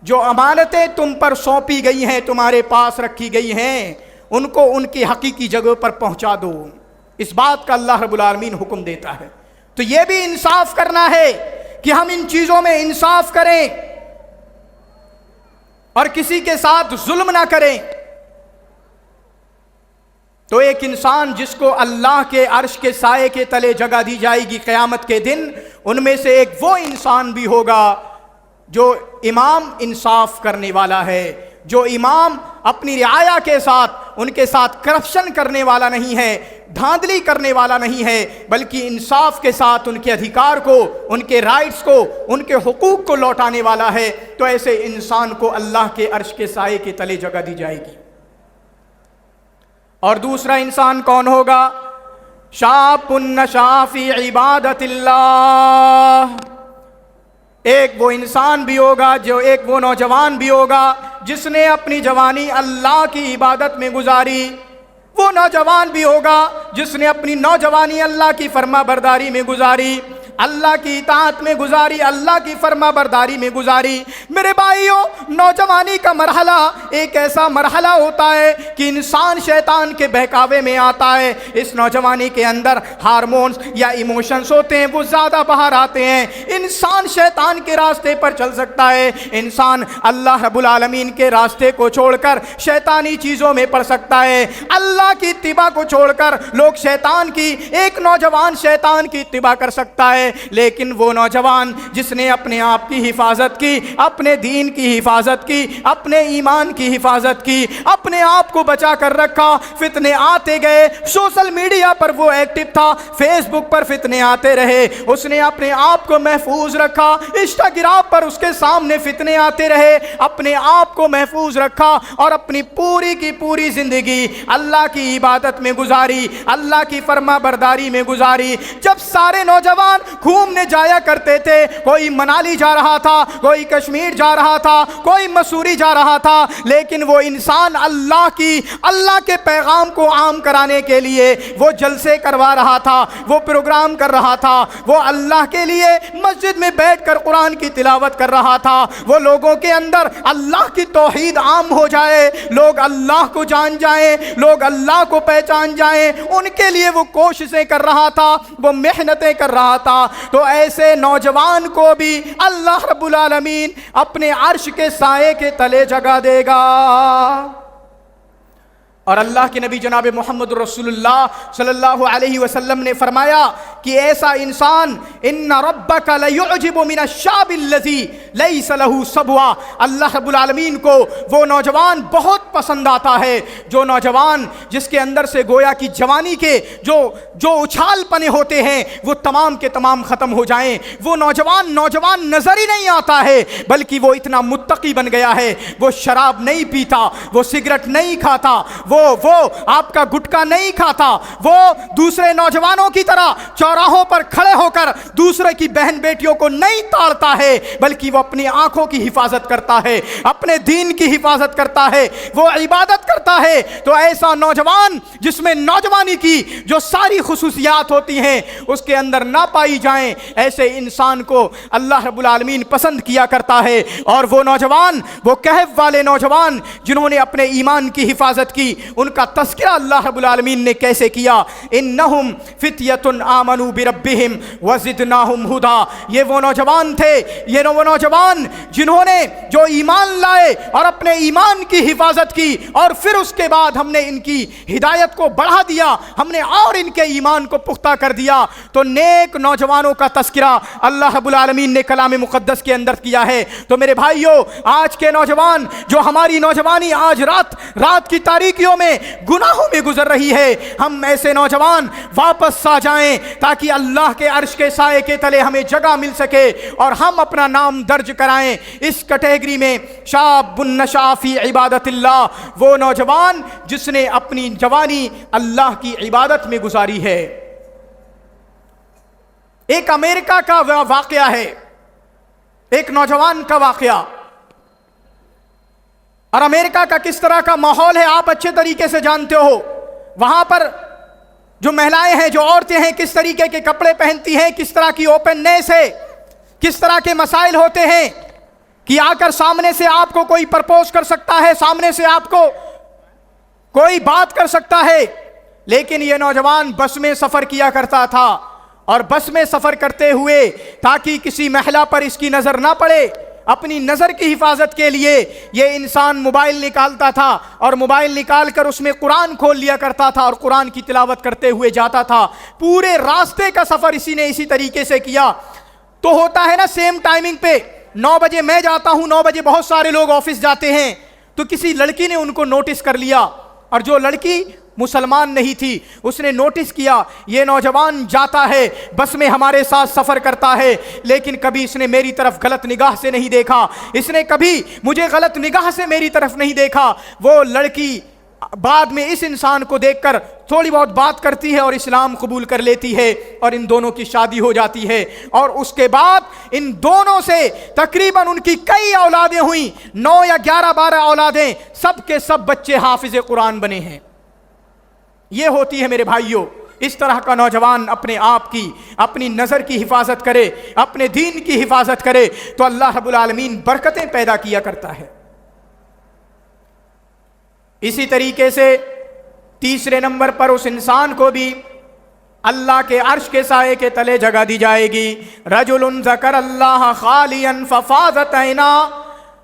جو امانتیں تم پر سونپی گئی ہیں، تمہارے پاس رکھی گئی ہیں، ان کو ان کی حقیقی جگہ پر پہنچا دو۔ اس بات کا اللہ رب العالمین حکم دیتا ہے۔ تو یہ بھی انصاف کرنا ہے کہ ہم ان چیزوں میں انصاف کریں اور کسی کے ساتھ ظلم نہ کریں۔ تو ایک انسان جس کو اللہ کے عرش کے سائے کے تلے جگہ دی جائے گی قیامت کے دن، ان میں سے ایک وہ انسان بھی ہوگا جو امام انصاف کرنے والا ہے، جو امام اپنی رعایا کے ساتھ، ان کے ساتھ کرپشن کرنے والا نہیں ہے، دھاندلی کرنے والا نہیں ہے، بلکہ انصاف کے ساتھ ان کے ادھیکار کو، ان کے رائٹس کو، ان کے حقوق کو لوٹانے والا ہے۔ تو ایسے انسان کو اللہ کے عرش کے سائے کے تلے جگہ دی جائے گی۔ اور دوسرا انسان کون ہوگا؟ شاب نشأ فی عبادت اللہ، ایک وہ انسان بھی ہوگا، جو ایک وہ نوجوان بھی ہوگا جس نے اپنی جوانی اللہ کی عبادت میں گزاری، وہ نوجوان بھی ہوگا جس نے اپنی نوجوانی اللہ کی فرما برداری میں گزاری، اللہ کی اطاعت میں گزاری، اللہ کی فرما برداری میں گزاری۔ میرے بھائیوں، نوجوانی کا مرحلہ ایک ایسا مرحلہ ہوتا ہے کہ انسان شیطان کے بہکاوے میں آتا ہے۔ اس نوجوانی کے اندر ہارمونز یا ایموشنز ہوتے ہیں، وہ زیادہ باہر آتے ہیں، انسان شیطان کے راستے پر چل سکتا ہے، انسان اللہ رب العالمین کے راستے کو چھوڑ کر شیطانی چیزوں میں پڑ سکتا ہے، اللہ کی اتباع کو چھوڑ کر لوگ شیطان کی، ایک نوجوان شیطان کی اتباع کر سکتا ہے۔ لیکن وہ نوجوان جس نے اپنے آپ کی حفاظت کی، اپنے دین کی حفاظت کی، اپنے ایمان کی حفاظت کی، اپنے آپ کو بچا کر رکھا، فتنے آتے گئے، سوشل میڈیا پر وہ ایکٹیو تھا، فیس بک پر فتنے آتے رہے، اس نے اپنے آپ کو محفوظ رکھا، انسٹاگرام پر اس کے سامنے فتنے آتے رہے، اپنے آپ کو محفوظ رکھا اور اپنی پوری کی پوری زندگی اللہ کی عبادت میں گزاری، اللہ کی فرما برداری میں گزاری۔ جب سارے نوجوان گھومنے جایا کرتے تھے، کوئی منالی جا رہا تھا، کوئی کشمیر جا رہا تھا، کوئی مسوری جا رہا تھا، لیکن وہ انسان اللہ کے پیغام کو عام کرانے کے لیے وہ جلسے کروا رہا تھا، وہ پروگرام کر رہا تھا، وہ اللہ کے لیے مسجد میں بیٹھ کر قرآن کی تلاوت کر رہا تھا، وہ لوگوں کے اندر اللہ کی توحید عام ہو جائے، لوگ اللہ کو جان جائیں، لوگ اللہ کو پہچان جائیں، ان کے لیے وہ کوششیں کر رہا تھا، وہ محنتیں کر رہا تھا۔ تو ایسے نوجوان کو بھی اللہ رب العالمین اپنے عرش کے سائے کے تلے جگہ دے گا۔ اور اللہ کے نبی جناب محمد رسول اللہ صلی اللہ علیہ وسلم نے فرمایا کہ ایسا انسان ان ربک لیعجب من الشاب الذی لیس له صبوہ، اللہ رب العالمین کو وہ نوجوان بہت پسند آتا ہے، جو نوجوان جس کے اندر سے گویا کی جوانی کے جو اچھال پنے ہوتے ہیں وہ تمام کے تمام ختم ہو جائیں، وہ نوجوان نظر ہی نہیں آتا ہے، بلکہ وہ اتنا متقی بن گیا ہے، وہ شراب نہیں پیتا، وہ سگریٹ نہیں کھاتا، وہ آپ کا گٹکا نہیں کھاتا، وہ دوسرے نوجوانوں کی طرح چوراہوں پر کھڑے ہو کر دوسرے کی بہن بیٹیوں کو نہیں تاڑتا ہے، بلکہ وہ اپنی آنکھوں کی حفاظت کرتا ہے، اپنے دین کی حفاظت کرتا ہے، وہ عبادت کرتا ہے۔ تو ایسا نوجوان جس میں نوجوانی کی جو ساری خصوصیات ہوتی ہیں اس کے اندر نہ پائی جائیں، ایسے انسان کو اللہ رب العالمین پسند کیا کرتا ہے۔ اور وہ نوجوان، وہ کہف والے نوجوان جنہوں نے اپنے ایمان کی حفاظت کی، ان کا تذکرہ اللہ رب العالمین نے کیسے کیا؟ انہم فتیۃ آمنوا بربہم وزدناہم ہدا۔ یہ وہ نوجوان تھے، یہ وہ نوجوان جنہوں نے جو ایمان لائے اور اپنے ایمان کی حفاظت کی، اور پھر اس کے بعد ہم نے ان کی ہدایت کو بڑھا دیا، ہم نے اور ان کے ایمان کو پختہ کر دیا۔ تو نیک نوجوانوں کا تذکرہ اللہ رب العالمین نے کلام مقدس کے اندر کیا ہے۔ تو میرے بھائیوں، آج کے نوجوان، جو ہماری نوجوانی آج رات کی تاریکیوں میں گناہوں میں گزر رہی ہے، ہم ایسے نوجوان واپس آ جائیں تاکہ اللہ کے عرش کے سائے کے تلے ہمیں جگہ مل سکے اور ہم اپنا نام درج کرائیں اس کیٹیگری میں، شاب نشأ فی عبادت اللہ، وہ نوجوان جس نے اپنی جوانی اللہ کی عبادت میں گزاری ہے۔ ایک امریکہ کا واقعہ ہے، ایک نوجوان کا واقعہ، اور امریکہ کا کس طرح کا ماحول ہے آپ اچھے طریقے سے جانتے ہو۔ وہاں پر جو مہلائیں ہیں، جو عورتیں ہیں، کس طریقے کے کپڑے پہنتی ہیں، کس طرح کی اوپننیس ہے، کس طرح کے مسائل ہوتے ہیں کہ آ کر سامنے سے آپ کو کوئی پرپوز کر سکتا ہے، سامنے سے آپ کو کوئی بات کر سکتا ہے۔ لیکن یہ نوجوان بس میں سفر کیا کرتا تھا، اور بس میں سفر کرتے ہوئے تاکہ کسی مہلا پر اس کی نظر نہ پڑے، اپنی نظر کی حفاظت کے لیے یہ انسان موبائل نکالتا تھا، اور موبائل نکال کر اس میں قرآن کھول لیا کرتا تھا اور قرآن کی تلاوت کرتے ہوئے جاتا تھا۔ پورے راستے کا سفر اسی طریقے سے کیا۔ تو ہوتا ہے نا سیم ٹائمنگ پہ 9 بجے میں جاتا ہوں، 9 بجے بہت سارے لوگ آفس جاتے ہیں، تو کسی لڑکی نے ان کو نوٹس کر لیا، اور جو لڑکی مسلمان نہیں تھی اس نے نوٹس کیا یہ نوجوان جاتا ہے بس میں ہمارے ساتھ سفر کرتا ہے، لیکن کبھی اس نے میری طرف غلط نگاہ سے نہیں دیکھا، اس نے کبھی مجھے غلط نگاہ سے میری طرف نہیں دیکھا۔ وہ لڑکی بعد میں اس انسان کو دیکھ کر تھوڑی بہت بات کرتی ہے اور اسلام قبول کر لیتی ہے، اور ان دونوں کی شادی ہو جاتی ہے، اور اس کے بعد ان دونوں سے تقریباً ان کی کئی اولادیں ہوئیں، 9 یا 11 12 اولادیں، سب کے سب بچے حافظ قرآن بنے ہیں۔ یہ ہوتی ہے میرے بھائیوں، اس طرح کا نوجوان اپنے آپ کی، اپنی نظر کی حفاظت کرے، اپنے دین کی حفاظت کرے تو اللہ رب العالمین برکتیں پیدا کیا کرتا ہے۔ اسی طریقے سے تیسرے نمبر پر اس انسان کو بھی اللہ کے عرش کے سائے کے تلے جگہ دی جائے گی۔ رجل ذکر اللہ خالیا ففاضت عینا،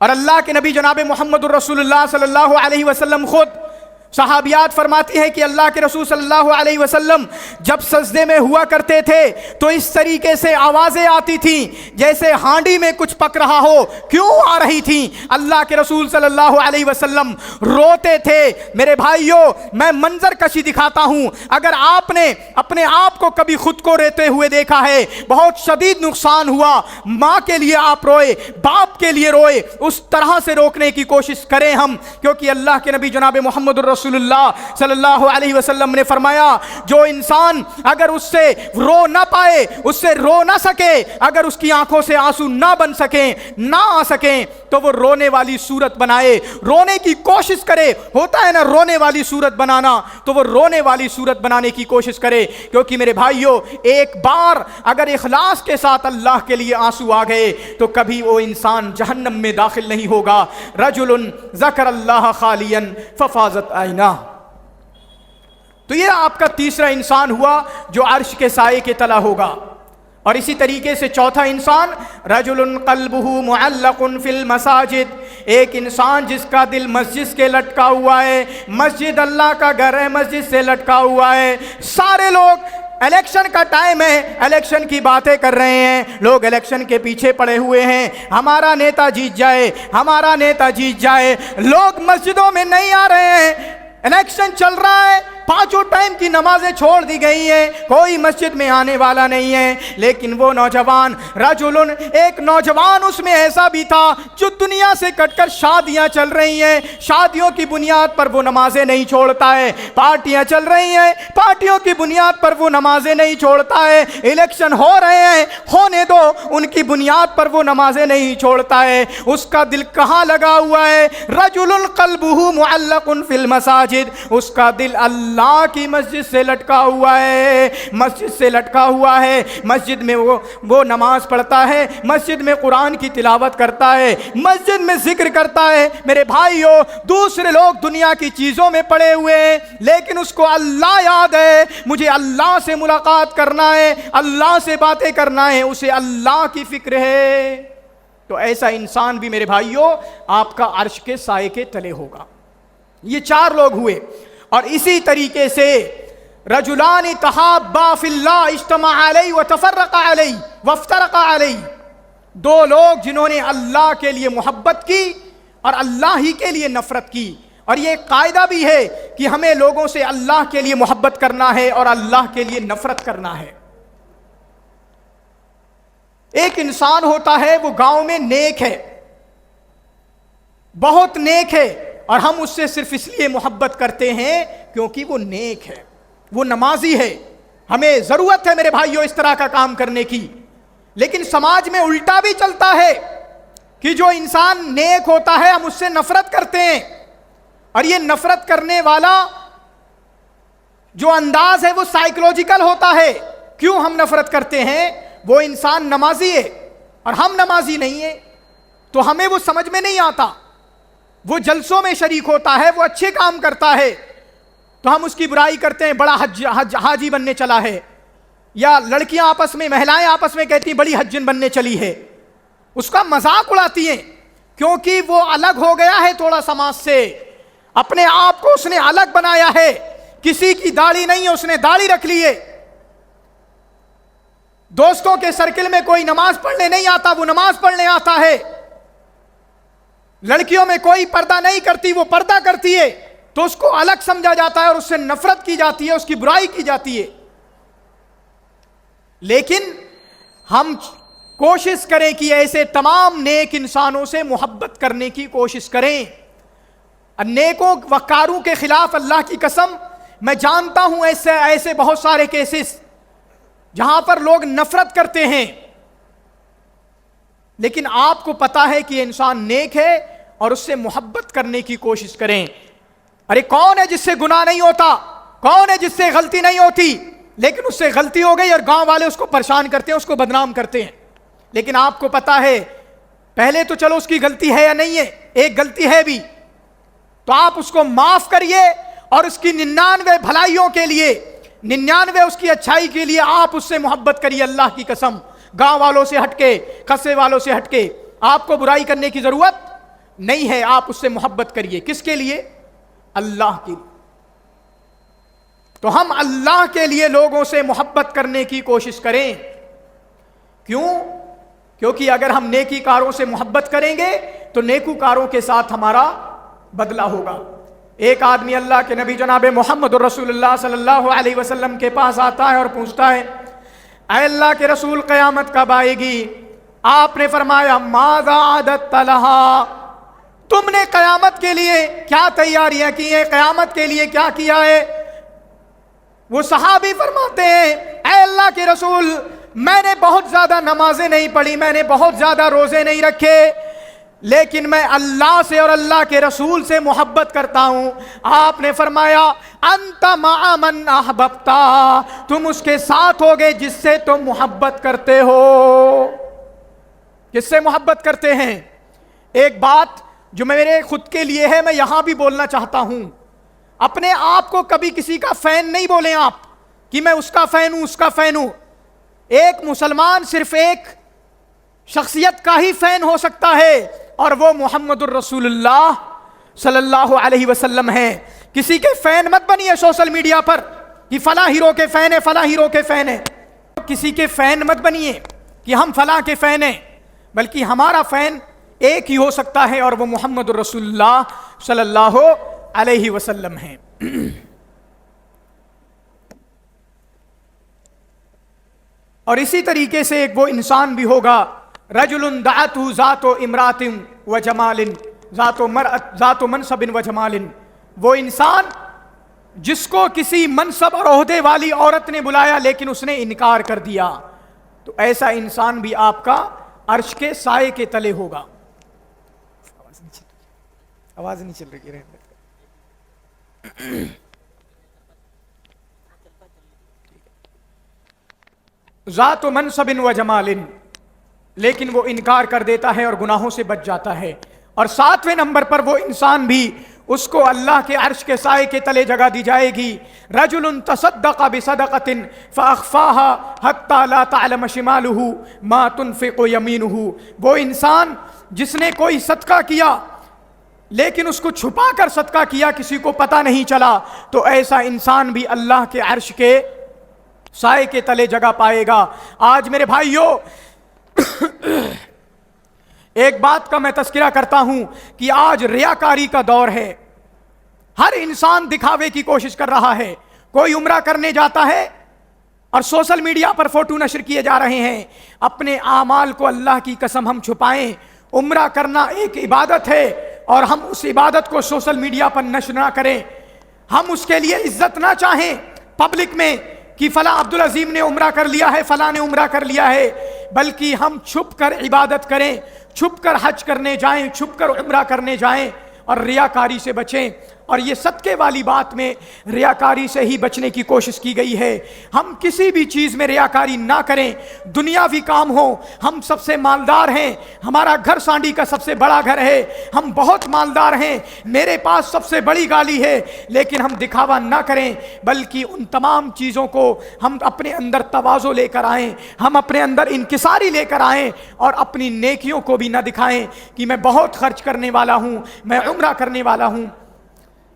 اور اللہ کے نبی جناب محمد الرسول اللہ صلی اللہ علیہ وسلم خود صحابیات فرماتی ہے کہ اللہ کے رسول صلی اللہ علیہ وسلم جب سجدے میں ہوا کرتے تھے تو اس طریقے سے آوازیں آتی تھیں جیسے ہانڈی میں کچھ پک رہا ہو. کیوں آ رہی تھیں؟ اللہ کے رسول صلی اللہ علیہ وسلم روتے تھے. میرے بھائیوں، میں منظر کشی دکھاتا ہوں. اگر آپ نے اپنے آپ کو کبھی خود کو روتے ہوئے دیکھا ہے، بہت شدید نقصان ہوا، ماں کے لیے آپ روئے، باپ کے لیے روئے، اس طرح سے روکنے کی کوشش کریں ہم. کیونکہ اللہ کے نبی جناب محمد الرسول اللہ صلی اللہ علیہ وسلم نے فرمایا، جو انسان اگر اس سے رو نہ پائے، اس سے رو نہ سکے، اگر اس کی آنکھوں سے آنسو نہ بن سکیں، نہ آ سکیں، تو وہ رونے والی صورت بنائے، رونے کی کوشش کرے. ہوتا ہے نا رونے والی صورت بنانا، تو وہ رونے والی صورت بنانے کی کوشش کرے. کیونکہ میرے بھائیوں، ایک بار اگر اخلاص کے ساتھ اللہ کے لیے آنسو آ گئے تو کبھی وہ انسان جہنم میں داخل نہیں ہوگا. رجل ذکر اللہ خالیا ففاضت عیناہ. تو یہ آپ کا تیسرا انسان ہوا جو عرش کے سائے کے تلا ہوگا. اور اسی طریقے سے چوتھا انسان، رجل قلبہ معلق فی المساجد، ایک انسان جس کا دل مسجد کے لٹکا ہوا ہے. مسجد اللہ کا گھر ہے، مسجد سے لٹکا ہوا ہے. سارے لوگ، الیکشن کا ٹائم ہے، الیکشن کی باتیں کر رہے ہیں، لوگ الیکشن کے پیچھے پڑے ہوئے ہیں، ہمارا نیتا جیت جائے، ہمارا نیتا جیت جائے. لوگ مسجدوں میں نہیں آ رہے ہیں، الیکشن چل رہا ہے، پانچوں ٹائم کی نمازیں چھوڑ دی گئی ہیں، کوئی مسجد میں آنے والا نہیں ہے. لیکن وہ نوجوان، رجل، ایک نوجوان اس میں ایسا بھی تھا جو دنیا سے کٹ کر شادیاں چل رہی ہیں، شادیوں کی بنیاد پر وہ نمازیں نہیں چھوڑتا ہے. پارٹیاں چل رہی ہیں، پارٹیوں کی بنیاد پر وہ نمازیں نہیں چھوڑتا ہے. الیکشن ہو رہے ہیں، ہونے دو، ان کی بنیاد پر وہ نمازیں نہیں چھوڑتا ہے. اس کا دل کہاں لگا ہوا ہے؟ رجل قلبہ معلق فی المساجد، اس کا دل اللہ کی مسجد سے لٹکا ہوا ہے، مسجد سے لٹکا ہوا ہے. مسجد میں وہ نماز پڑھتا ہے، مسجد میں قرآن کی تلاوت کرتا ہے، مسجد میں ذکر کرتا ہے. میرے بھائیوں، دوسرے لوگ دنیا کی چیزوں میں پڑے ہوئے ہیں، لیکن اس کو اللہ یاد ہے، مجھے اللہ سے ملاقات کرنا ہے، اللہ سے باتیں کرنا ہے، اسے اللہ کی فکر ہے. تو ایسا انسان بھی میرے بھائیوں آپ کا عرش کے سائے کے تلے ہوگا. یہ چار لوگ ہوئے. اور اسی طریقے سے رجلان تحابا فی اللہ اجتمع علیہ وتفرق علیہ وافترق علیہ، دو لوگ جنہوں نے اللہ کے لیے محبت کی اور اللہ ہی کے لیے نفرت کی. اور یہ ایک قاعدہ بھی ہے کہ ہمیں لوگوں سے اللہ کے لیے محبت کرنا ہے اور اللہ کے لیے نفرت کرنا ہے. ایک انسان ہوتا ہے، وہ گاؤں میں نیک ہے، بہت نیک ہے، اور ہم اس سے صرف اس لیے محبت کرتے ہیں کیونکہ وہ نیک ہے، وہ نمازی ہے. ہمیں ضرورت ہے میرے بھائیوں اس طرح کا کام کرنے کی. لیکن سماج میں الٹا بھی چلتا ہے کہ جو انسان نیک ہوتا ہے ہم اس سے نفرت کرتے ہیں. اور یہ نفرت کرنے والا جو انداز ہے وہ سائیکولوجیکل ہوتا ہے. کیوں ہم نفرت کرتے ہیں؟ وہ انسان نمازی ہے اور ہم نمازی نہیں ہیں، تو ہمیں وہ سمجھ میں نہیں آتا. وہ جلسوں میں شریک ہوتا ہے، وہ اچھے کام کرتا ہے، تو ہم اس کی برائی کرتے ہیں، بڑا حاجی بننے چلا ہے. یا لڑکیاں آپس میں، مہلائیں آپس میں کہتی ہیں بڑی حجن بننے چلی ہے، اس کا مذاق اڑاتی ہیں کیونکہ وہ الگ ہو گیا ہے تھوڑا سماج سے. اپنے آپ کو اس نے الگ بنایا ہے، کسی کی داڑھی نہیں ہے، اس نے داڑھی رکھ لی ہے. دوستوں کے سرکل میں کوئی نماز پڑھنے نہیں آتا، وہ نماز پڑھنے آتا ہے. لڑکیوں میں کوئی پردہ نہیں کرتی، وہ پردہ کرتی ہے، تو اس کو الگ سمجھا جاتا ہے اور اس سے نفرت کی جاتی ہے، اس کی برائی کی جاتی ہے. لیکن ہم کوشش کریں کہ ایسے تمام نیک انسانوں سے محبت کرنے کی کوشش کریں. نیکوں وقاروں کے خلاف اللہ کی قسم میں جانتا ہوں ایسے بہت سارے کیسز جہاں پر لوگ نفرت کرتے ہیں، لیکن آپ کو پتا ہے کہ یہ انسان نیک ہے اور اس سے محبت کرنے کی کوشش کریں. ارے کون ہے جس سے گناہ نہیں ہوتا؟ کون ہے جس سے غلطی نہیں ہوتی؟ لیکن اس سے غلطی ہو گئی اور گاؤں والے اس کو پریشان کرتے ہیں، اس کو بدنام کرتے ہیں. لیکن آپ کو پتا ہے پہلے تو چلو اس کی غلطی ہے یا نہیں ہے، ایک غلطی ہے بھی، تو آپ اس کو معاف کریے اور اس کی 99 بھلائیوں کے لیے، 99 اس کی اچھائی کے لیے آپ اس سے محبت کریے. اللہ کی قسم، گاؤں والوں سے ہٹ کے، قصبے والوں سے ہٹ کے آپ کو برائی کرنے کی ضرورت نہیں ہے آپ اس سے محبت کریے. کس کے لیے؟ اللہ کے لیے. تو ہم اللہ کے لیے لوگوں سے محبت کرنے کی کوشش کریں. کیوں؟ کیونکہ اگر ہم نیکی کاروں سے محبت کریں گے تو نیکوکاروں کے ساتھ ہمارا بدلہ ہوگا. ایک آدمی اللہ کے نبی جناب محمد رسول اللہ صلی اللہ علیہ وسلم کے پاس آتا ہے اور پوچھتا ہے اے اللہ کے رسول قیامت کب آئے گی؟ آپ نے فرمایا ماذا عددت لہا، تم نے قیامت کے لیے کیا تیاریاں کی ہیں، قیامت کے لیے کیا کیا ہے؟ وہ صحابی فرماتے ہیں اے اللہ کے رسول میں نے بہت زیادہ نمازیں نہیں پڑھی، میں نے بہت زیادہ روزے نہیں رکھے، لیکن میں اللہ سے اور اللہ کے رسول سے محبت کرتا ہوں. آپ نے فرمایا انت مع من احببتا، تم اس کے ساتھ ہوگے جس سے تم محبت کرتے ہو. کس سے محبت کرتے ہیں؟ ایک بات جو میرے خود کے لیے ہے میں یہاں بھی بولنا چاہتا ہوں. اپنے آپ کو کبھی کسی کا فین نہیں بولیں آپ کہ میں اس کا فین ہوں اس کا فین ہوں. ایک مسلمان صرف ایک شخصیت کا ہی فین ہو سکتا ہے اور وہ محمد الرسول اللہ صلی اللہ علیہ وسلم ہے. کسی کے فین مت بنیے سوشل میڈیا پر کہ فلاں ہیرو کے فین ہے فلاں ہیرو کے فین ہے. کسی کے فین مت بنیے کہ ہم فلاں کے فین ہیں، بلکہ ہمارا فین ایک ہی ہو سکتا ہے اور وہ محمد الرسول اللہ صلی اللہ علیہ وسلم ہے. اور اسی طریقے سے ایک وہ انسان بھی ہوگا رجل دعته ذات امرات و جمال ذات منصب و جمال، وہ انسان جس کو کسی منصب اور عہدے والی عورت نے بلایا لیکن اس نے انکار کر دیا، تو ایسا انسان بھی آپ کا عرش کے سائے کے تلے ہوگا. آواز نہیں چل رہی ہے. ذات منصب و جمال، لیکن وہ انکار کر دیتا ہے اور گناہوں سے بچ جاتا ہے. اور 7ویں نمبر پر وہ انسان بھی اس کو اللہ کے عرش کے سائے کے تلے جگہ دی جائے گی. رجل تصدق بصدقۃ فاخفاها حتى لا تعلم شماله ما تنفق يمينه، وہ انسان جس نے کوئی صدقہ کیا لیکن اس کو چھپا کر صدقہ کیا، کسی کو پتہ نہیں چلا، تو ایسا انسان بھی اللہ کے عرش کے سائے کے تلے جگہ پائے گا. آج میرے بھائیوں ایک بات کا میں تذکرہ کرتا ہوں کہ آج ریاکاری کا دور ہے. ہر انسان دکھاوے کی کوشش کر رہا ہے. کوئی عمرہ کرنے جاتا ہے اور سوشل میڈیا پر فوٹو نشر کیے جا رہے ہیں. اپنے اعمال کو اللہ کی قسم ہم چھپائیں. عمرہ کرنا ایک عبادت ہے اور ہم اس عبادت کو سوشل میڈیا پر نشر نہ کریں. ہم اس کے لیے عزت نہ چاہیں پبلک میں کہ فلاں عبدالعظیم نے عمرہ کر لیا ہے فلاں نے عمرہ کر لیا ہے، بلکہ ہم چھپ کر عبادت کریں، چھپ کر حج کرنے جائیں، چھپ کر عمرہ کرنے جائیں اور ریاکاری سے بچیں. اور یہ صدقے والی بات میں ریاکاری سے ہی بچنے کی کوشش کی گئی ہے. ہم کسی بھی چیز میں ریاکاری نہ کریں. دنیاوی کام ہو، ہم سب سے مالدار ہیں، ہمارا گھر سانڈی کا سب سے بڑا گھر ہے، ہم بہت مالدار ہیں، میرے پاس سب سے بڑی گاڑی ہے، لیکن ہم دکھاوا نہ کریں، بلکہ ان تمام چیزوں کو ہم اپنے اندر تواضع لے کر آئیں، ہم اپنے اندر انکساری لے کر آئیں اور اپنی نیکیوں کو بھی نہ دکھائیں کہ میں بہت خرچ کرنے والا ہوں، میں عمرہ کرنے والا ہوں.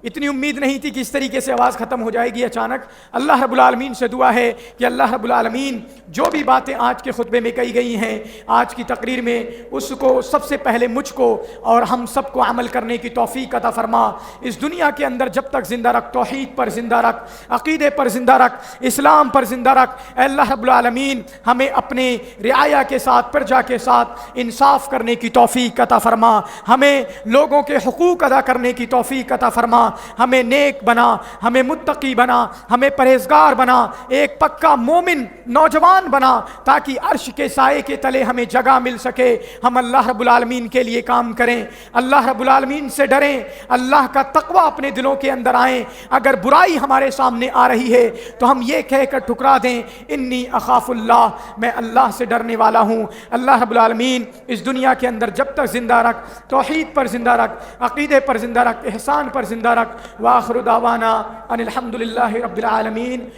اتنی امید نہیں تھی کہ اس طریقے سے آواز ختم ہو جائے گی اچانک. اللہ رب العالمین سے دعا ہے کہ اللہ رب العالمین جو بھی باتیں آج کے خطبے میں کہی گئی ہیں، آج کی تقریر میں، اس کو سب سے پہلے مجھ کو اور ہم سب کو عمل کرنے کی توفیق عطا فرما. اس دنیا کے اندر جب تک زندہ رکھ، توحید پر زندہ رکھ، عقیدے پر زندہ رکھ، اسلام پر زندہ رکھ. اے اللہ رب العالمین ہمیں اپنے رعایا کے ساتھ، پرجا کے ساتھ انصاف کرنے کی توفیق عطا فرما. ہمیں لوگوں کے حقوق ادا کرنے کی توفیق عطا فرما. ہمیں نیک بنا، ہمیں متقی بنا، ہمیں پرہیزگار بنا، ایک پکا مومن نوجوان بنا، تاکہ عرش کے سائے کے تلے ہمیں جگہ مل سکے. ہم اللہ رب العالمین کے لیے کام کریں، اللہ رب العالمین سے ڈریں، اللہ کا تقوی اپنے دلوں کے اندر آئیں. اگر برائی ہمارے سامنے آ رہی ہے تو ہم یہ کہہ کر ٹھکرا دیں انی اخاف اللہ، میں اللہ سے ڈرنے والا ہوں. اللہ رب العالمین اس دنیا کے اندر جب تک زندہ رکھ، توحید پر زندہ رکھ، عقیدے پر زندہ رکھ، احسان پر زندہ رکھ. وآخر دعوانا ان الحمد للہ رب العالمین.